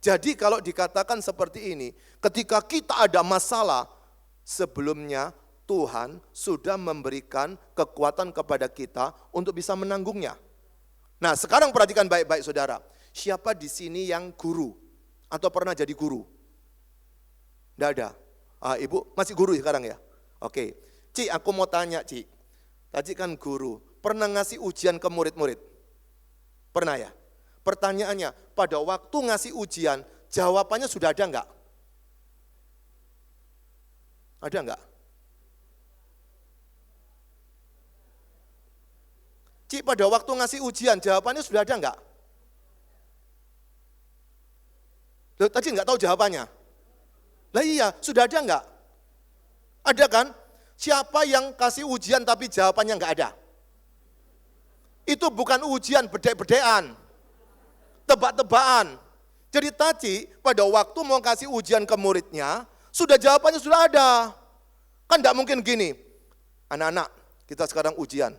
Jadi kalau dikatakan seperti ini, ketika kita ada masalah, sebelumnya Tuhan sudah memberikan kekuatan kepada kita untuk bisa menanggungnya. Nah sekarang perhatikan baik-baik saudara, siapa di sini yang guru? Atau pernah jadi guru? Tidak ada. Ibu masih guru sekarang ya? Oke. Ci, aku mau tanya Ci. Tadi kan guru, pernah ngasih ujian ke murid-murid? Pernah ya? Pertanyaannya, pada waktu ngasih ujian, jawabannya sudah ada enggak? Ada enggak? Ci, pada waktu ngasih ujian, jawabannya sudah ada enggak? Loh, tadi enggak tahu jawabannya. Lah iya, sudah ada enggak? Ada kan? Siapa yang kasih ujian tapi jawabannya enggak ada? Itu bukan ujian bedek-bedekan, tebak-tebakan. Jadi tadi pada waktu mau kasih ujian ke muridnya, sudah jawabannya sudah ada. Kan enggak mungkin gini, anak-anak kita sekarang ujian.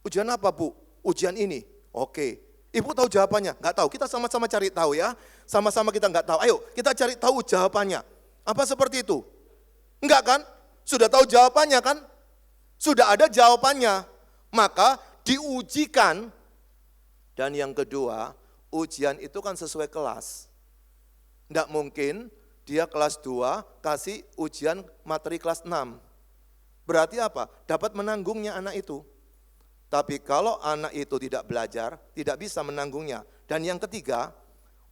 Ujian apa Bu? Ujian ini. Oke. Ibu tahu jawabannya? Enggak tahu. Kita sama-sama cari tahu ya. Sama-sama kita enggak tahu. Ayo kita cari tahu jawabannya. Apa seperti itu? Enggak kan? Sudah tahu jawabannya kan? Sudah ada jawabannya. Maka diujikan. Dan yang kedua, ujian itu kan sesuai kelas. Enggak mungkin dia kelas 2 kasih ujian materi kelas 6. Berarti apa? Dapat menanggungnya anak itu. Tapi kalau anak itu tidak belajar, tidak bisa menanggungnya. Dan yang ketiga,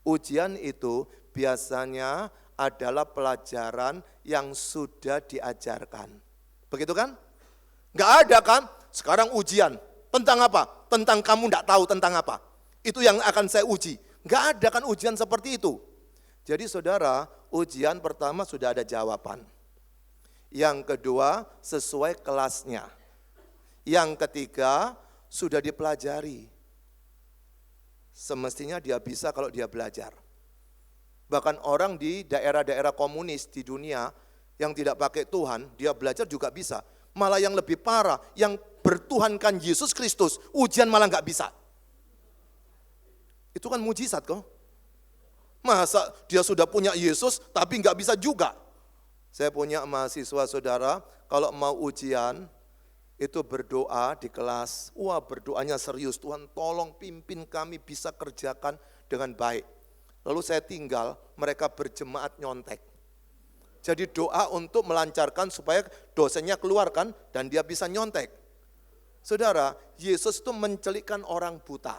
ujian itu biasanya adalah pelajaran yang sudah diajarkan. Begitu kan? Enggak ada kan? Sekarang ujian. Tentang apa? Tentang kamu enggak tahu tentang apa. Itu yang akan saya uji. Enggak ada kan ujian seperti itu. Jadi saudara, ujian pertama sudah ada jawaban. Yang kedua, sesuai kelasnya. Yang ketiga, sudah dipelajari. Semestinya dia bisa kalau dia belajar. Bahkan orang di daerah-daerah komunis di dunia yang tidak pakai Tuhan, dia belajar juga bisa. Malah yang lebih parah, yang bertuhankan Yesus Kristus, ujian malah nggak bisa. Itu kan mujizat kok. Masa dia sudah punya Yesus tapi nggak bisa juga. Saya punya mahasiswa saudara, kalau mau ujian itu berdoa di kelas. Wah, berdoanya serius, Tuhan tolong pimpin kami bisa kerjakan dengan baik. Lalu saya tinggal, mereka berjemaat nyontek. Jadi doa untuk melancarkan supaya dosennya keluarkan dan dia bisa nyontek. Saudara, Yesus itu mencelikkan orang buta.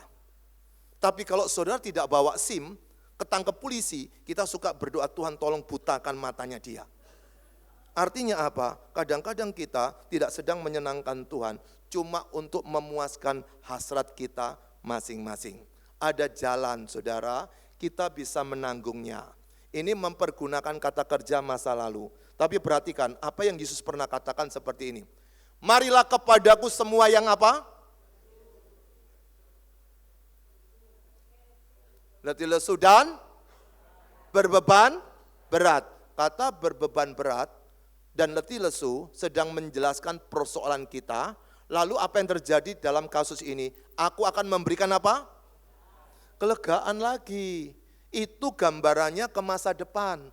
Tapi kalau saudara tidak bawa SIM, ketangkep polisi, kita suka berdoa, Tuhan tolong butakan matanya dia. Artinya apa? Kadang-kadang kita tidak sedang menyenangkan Tuhan, cuma untuk memuaskan hasrat kita masing-masing. Ada jalan saudara, kita bisa menanggungnya. Ini mempergunakan kata kerja masa lalu. Tapi perhatikan, apa yang Yesus pernah katakan seperti ini. Marilah kepadaku semua yang apa? Letih lesu dan berbeban berat. Kata berbeban berat dan letih lesu sedang menjelaskan persoalan kita. Lalu apa yang terjadi dalam kasus ini? Aku akan memberikan apa? Kelegaan lagi. Itu gambarannya ke masa depan.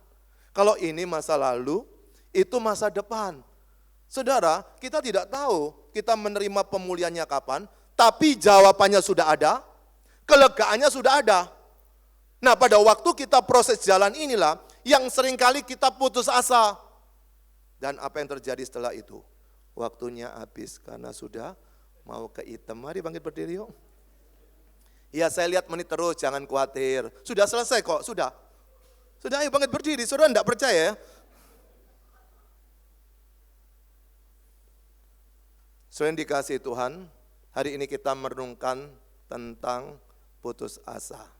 Kalau ini masa lalu, itu masa depan. Saudara, kita tidak tahu kita menerima pemulihannya kapan, tapi jawabannya sudah ada, kelegaannya sudah ada. Nah, pada waktu kita proses jalan inilah yang seringkali kita putus asa. Dan apa yang terjadi setelah itu? Waktunya habis karena sudah mau ke hitam. Mari bangkit berdiri yuk. Ya, saya lihat menit terus, jangan khawatir. Sudah selesai kok, sudah. Sudah, ayo bangkit berdiri. Saudara enggak percaya ya? Saudara yang dikasihi Tuhan, hari ini kita merenungkan tentang putus asa.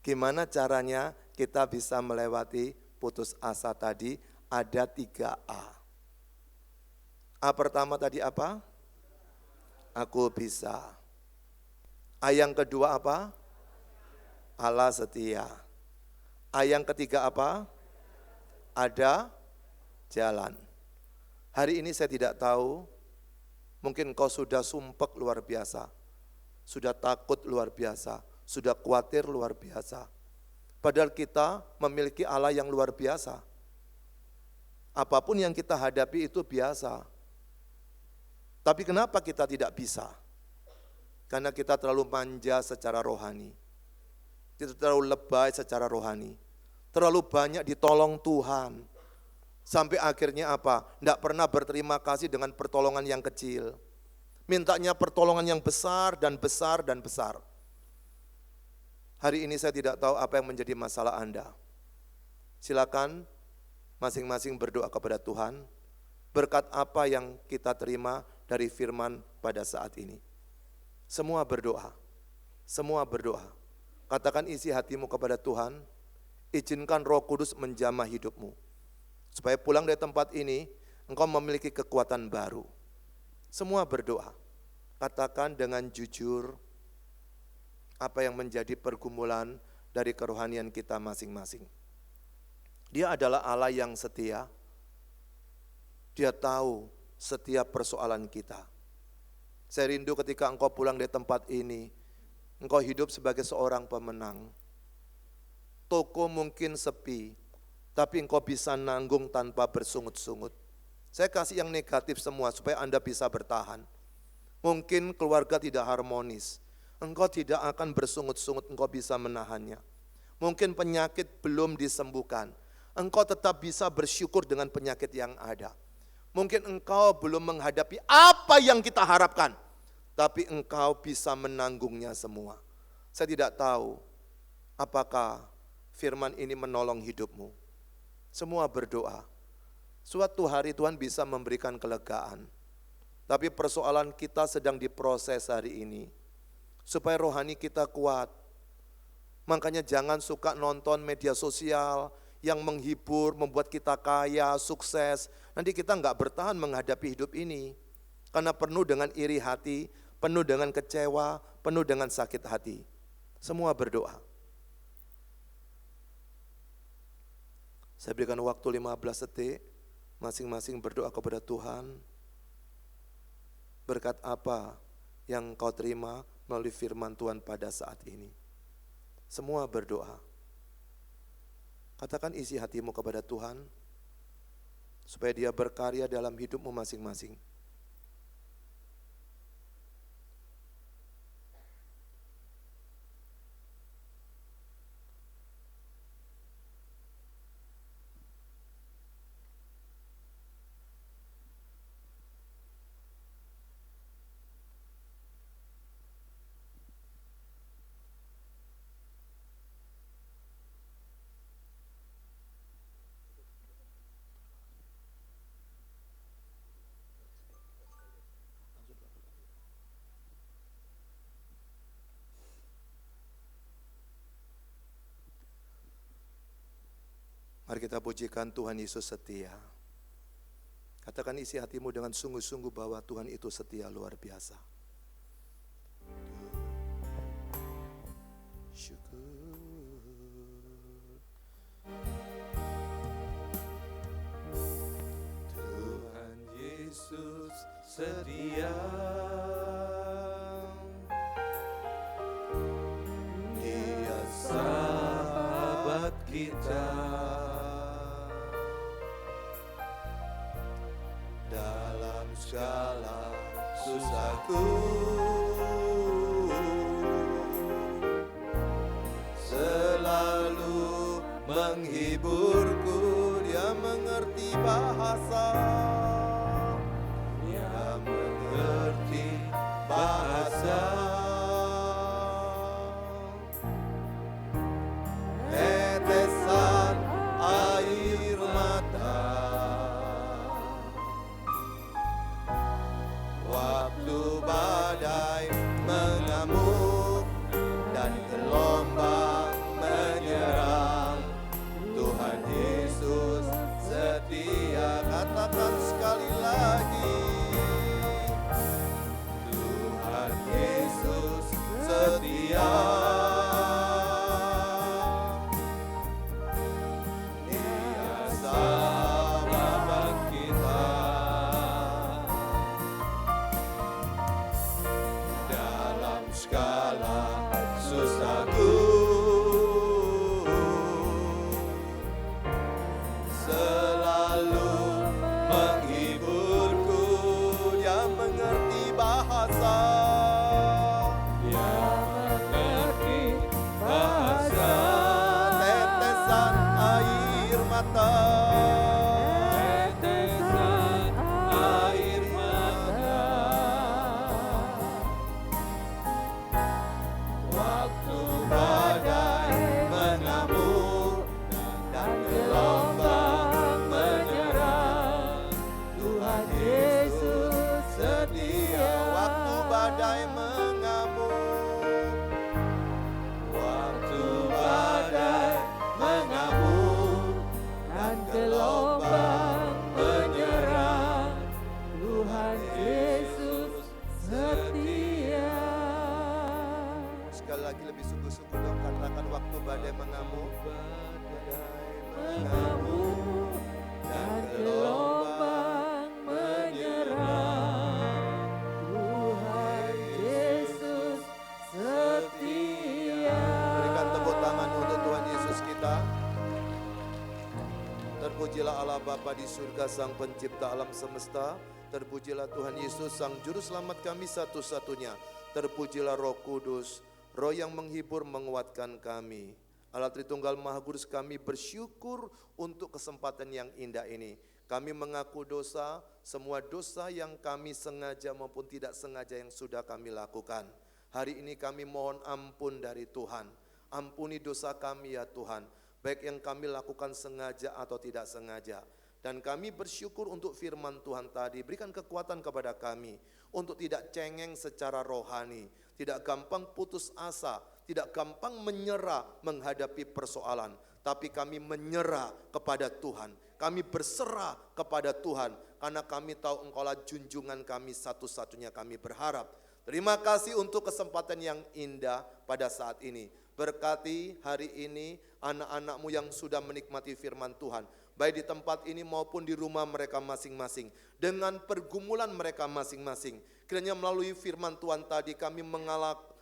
Gimana caranya kita bisa melewati putus asa tadi? Ada 3A. A pertama tadi apa? Aku bisa. A yang kedua apa? Allah setia. A yang ketiga apa? Ada jalan. Hari ini saya tidak tahu, mungkin kau sudah sumpek luar biasa, sudah takut luar biasa, sudah khawatir luar biasa. Padahal kita memiliki Allah yang luar biasa. Apapun yang kita hadapi itu biasa. Tapi kenapa kita tidak bisa? Karena kita terlalu manja secara rohani. Kita terlalu lebay secara rohani. Terlalu banyak ditolong Tuhan. Sampai akhirnya apa? Tidak pernah berterima kasih dengan pertolongan yang kecil. Mintanya pertolongan yang besar dan besar dan besar. Hari ini saya tidak tahu apa yang menjadi masalah Anda. Silakan masing-masing berdoa kepada Tuhan, berkat apa yang kita terima dari firman pada saat ini. Semua berdoa, semua berdoa. Katakan isi hatimu kepada Tuhan, izinkan Roh Kudus menjamah hidupmu. Supaya pulang dari tempat ini, engkau memiliki kekuatan baru. Semua berdoa, katakan dengan jujur, apa yang menjadi pergumulan dari kerohanian kita masing-masing. Dia adalah Allah yang setia. Dia tahu setiap persoalan kita. Saya rindu ketika engkau pulang dari tempat ini, engkau hidup sebagai seorang pemenang. Toko mungkin sepi, tapi engkau bisa nanggung tanpa bersungut-sungut. Saya kasih yang negatif semua supaya Anda bisa bertahan. Mungkin keluarga tidak harmonis, engkau tidak akan bersungut-sungut, engkau bisa menahannya. Mungkin penyakit belum disembuhkan, engkau tetap bisa bersyukur dengan penyakit yang ada. Mungkin engkau belum menghadapi apa yang kita harapkan, tapi engkau bisa menanggungnya semua. Saya tidak tahu apakah firman ini menolong hidupmu. Semua berdoa. Suatu hari Tuhan bisa memberikan kelegaan. Tapi persoalan kita sedang diproses hari ini. Supaya rohani kita kuat. Makanya jangan suka nonton media sosial yang menghibur, membuat kita kaya, sukses. Nanti kita nggak bertahan menghadapi hidup ini. Karena penuh dengan iri hati, penuh dengan kecewa, penuh dengan sakit hati. Semua berdoa. Saya berikan waktu 15 detik, masing-masing berdoa kepada Tuhan. Berkat apa yang kau terima melalui firman Tuhan pada saat ini? Semua berdoa. Katakan isi hatimu kepada Tuhan, supaya Dia berkarya dalam hidupmu masing-masing. Mari kita pujikan Tuhan Yesus setia. Katakan isi hatimu dengan sungguh-sungguh bahwa Tuhan itu setia luar biasa. Syukur. Tuhan Yesus setia. Dia sahabat kita. Segala susahku selalu menghiburku. Dia mengerti bahasa, dia mengerti bahasa. Tetesan air mata waktu badai mengamuk dan gelombang menyerang. Tuhan Yesus setia. Katakan sekali lagi, Tuhan Yesus setia. Dia sahabat kita. Dalam segala susahku selalu menghiburku. Dia mengerti bahasa, dia mengerti bahasa. Tetesan air mata, tetesan air mata waktu badai mengamuk dan gelombang menyerang. Tuhan Yesus setia. Waktu badai mengamuk, waktu badai mengamuk dan gelombang menyerang. Tuhan Yesus setia. Sekali lagi lebih sungguh-sungguh dong, katakan waktu badai mengamuk, badai mengamuk dan gelombang menyerang. Tuhan Yesus setia. Berikan tepuk tangan untuk Tuhan Yesus kita. Terpujilah Allah Bapa di surga, Sang Pencipta alam semesta. Terpujilah Tuhan Yesus, Sang Juru Selamat kami satu-satunya. Terpujilah Roh Kudus, Roh yang menghibur, menguatkan kami. Allah Tritunggal Maha Kudus, kami bersyukur untuk kesempatan yang indah ini. Kami mengaku dosa, semua dosa yang kami sengaja maupun tidak sengaja yang sudah kami lakukan. Hari ini kami mohon ampun dari Tuhan. Ampuni dosa kami ya Tuhan, baik yang kami lakukan sengaja atau tidak sengaja. Dan kami bersyukur untuk firman Tuhan tadi. Berikan kekuatan kepada kami untuk tidak cengeng secara rohani, tidak gampang putus asa, tidak gampang menyerah menghadapi persoalan, tapi kami menyerah kepada Tuhan. Kami berserah kepada Tuhan, karena kami tahu Engkaulah junjungan kami, satu-satunya kami berharap. Terima kasih untuk kesempatan yang indah pada saat ini. Berkati hari ini anak-anak-Mu yang sudah menikmati firman Tuhan, baik di tempat ini maupun di rumah mereka masing-masing, dengan pergumulan mereka masing-masing. Kiranya melalui firman Tuhan tadi kami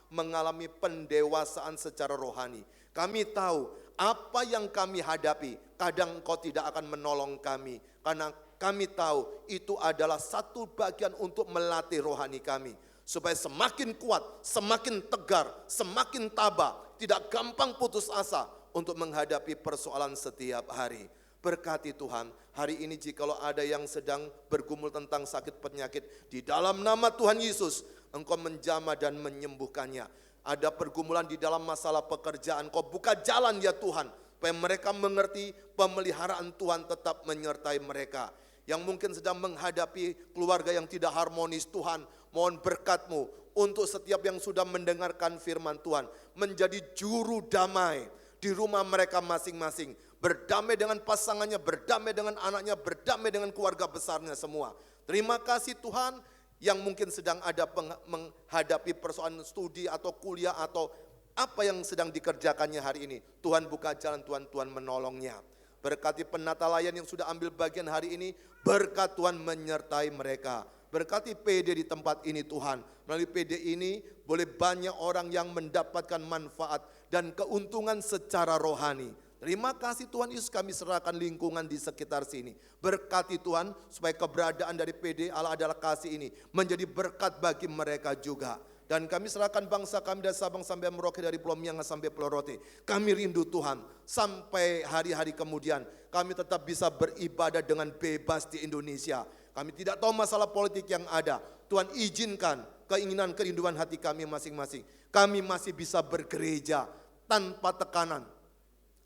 mengalami pendewasaan secara rohani. Kami tahu apa yang kami hadapi, kadang Engkau tidak akan menolong kami, karena kami tahu itu adalah satu bagian untuk melatih rohani kami, supaya semakin kuat, semakin tegar, semakin tabah, tidak gampang putus asa untuk menghadapi persoalan setiap hari. Berkati Tuhan, hari ini jikalau ada yang sedang bergumul tentang sakit penyakit, di dalam nama Tuhan Yesus, Engkau menjamah dan menyembuhkannya. Ada pergumulan di dalam masalah pekerjaan, Kau buka jalan ya Tuhan, supaya mereka mengerti pemeliharaan Tuhan tetap menyertai mereka. Yang mungkin sedang menghadapi keluarga yang tidak harmonis, Tuhan, mohon berkat-Mu untuk setiap yang sudah mendengarkan firman Tuhan, menjadi juru damai di rumah mereka masing-masing, berdamai dengan pasangannya, berdamai dengan anaknya, berdamai dengan keluarga besarnya semua. Terima kasih Tuhan. Yang mungkin sedang ada menghadapi persoalan studi atau kuliah atau apa yang sedang dikerjakannya hari ini, Tuhan buka jalan, Tuhan menolongnya. Berkati penata layan yang sudah ambil bagian hari ini, berkat Tuhan menyertai mereka. Berkati PD di tempat ini Tuhan, melalui PD ini boleh banyak orang yang mendapatkan manfaat dan keuntungan secara rohani. Terima kasih Tuhan Yesus, kami serahkan lingkungan di sekitar sini. Berkati Tuhan supaya keberadaan dari PD Allah adalah kasih ini menjadi berkat bagi mereka juga. Dan kami serahkan bangsa kami dari Sabang sampai Merauke, dari Pulau Miangas sampai Pulau Rote. Kami rindu Tuhan, sampai hari-hari kemudian kami tetap bisa beribadah dengan bebas di Indonesia. Kami tidak tahu masalah politik yang ada. Tuhan izinkan keinginan kerinduan hati kami masing-masing. Kami masih bisa bergereja tanpa tekanan,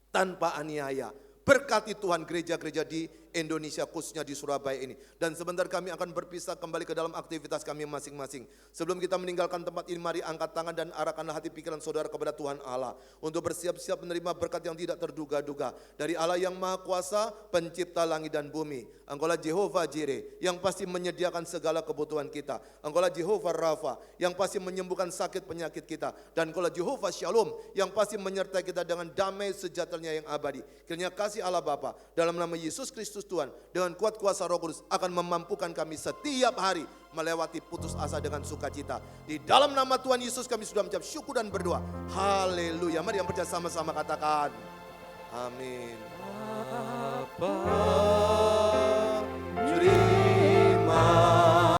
tanpa aniaya. Berkati Tuhan gereja-gereja di Indonesia, khususnya di Surabaya ini. Dan sebentar kami akan berpisah kembali ke dalam aktivitas kami masing-masing. Sebelum kita meninggalkan tempat ini, mari angkat tangan dan arahkanlah hati pikiran saudara kepada Tuhan Allah, untuk bersiap-siap menerima berkat yang tidak terduga-duga dari Allah yang Maha Kuasa, pencipta langit dan bumi. Engkaulah Jehovah Jireh, yang pasti menyediakan segala kebutuhan kita. Engkaulah Jehovah Rafa, yang pasti menyembuhkan sakit penyakit kita. Dan Engkaulah Jehovah Shalom, yang pasti menyertai kita dengan damai sejahteranya yang abadi. Kiranya kasih Allah Bapa dalam nama Yesus Kristus Tuhan, dengan kuat kuasa Roh Kudus akan memampukan kami setiap hari melewati putus asa dengan sukacita. Di dalam nama Tuhan Yesus kami sudah mengucap syukur dan berdoa. Haleluya. Mari yang percaya sama-sama katakan amin. Bapa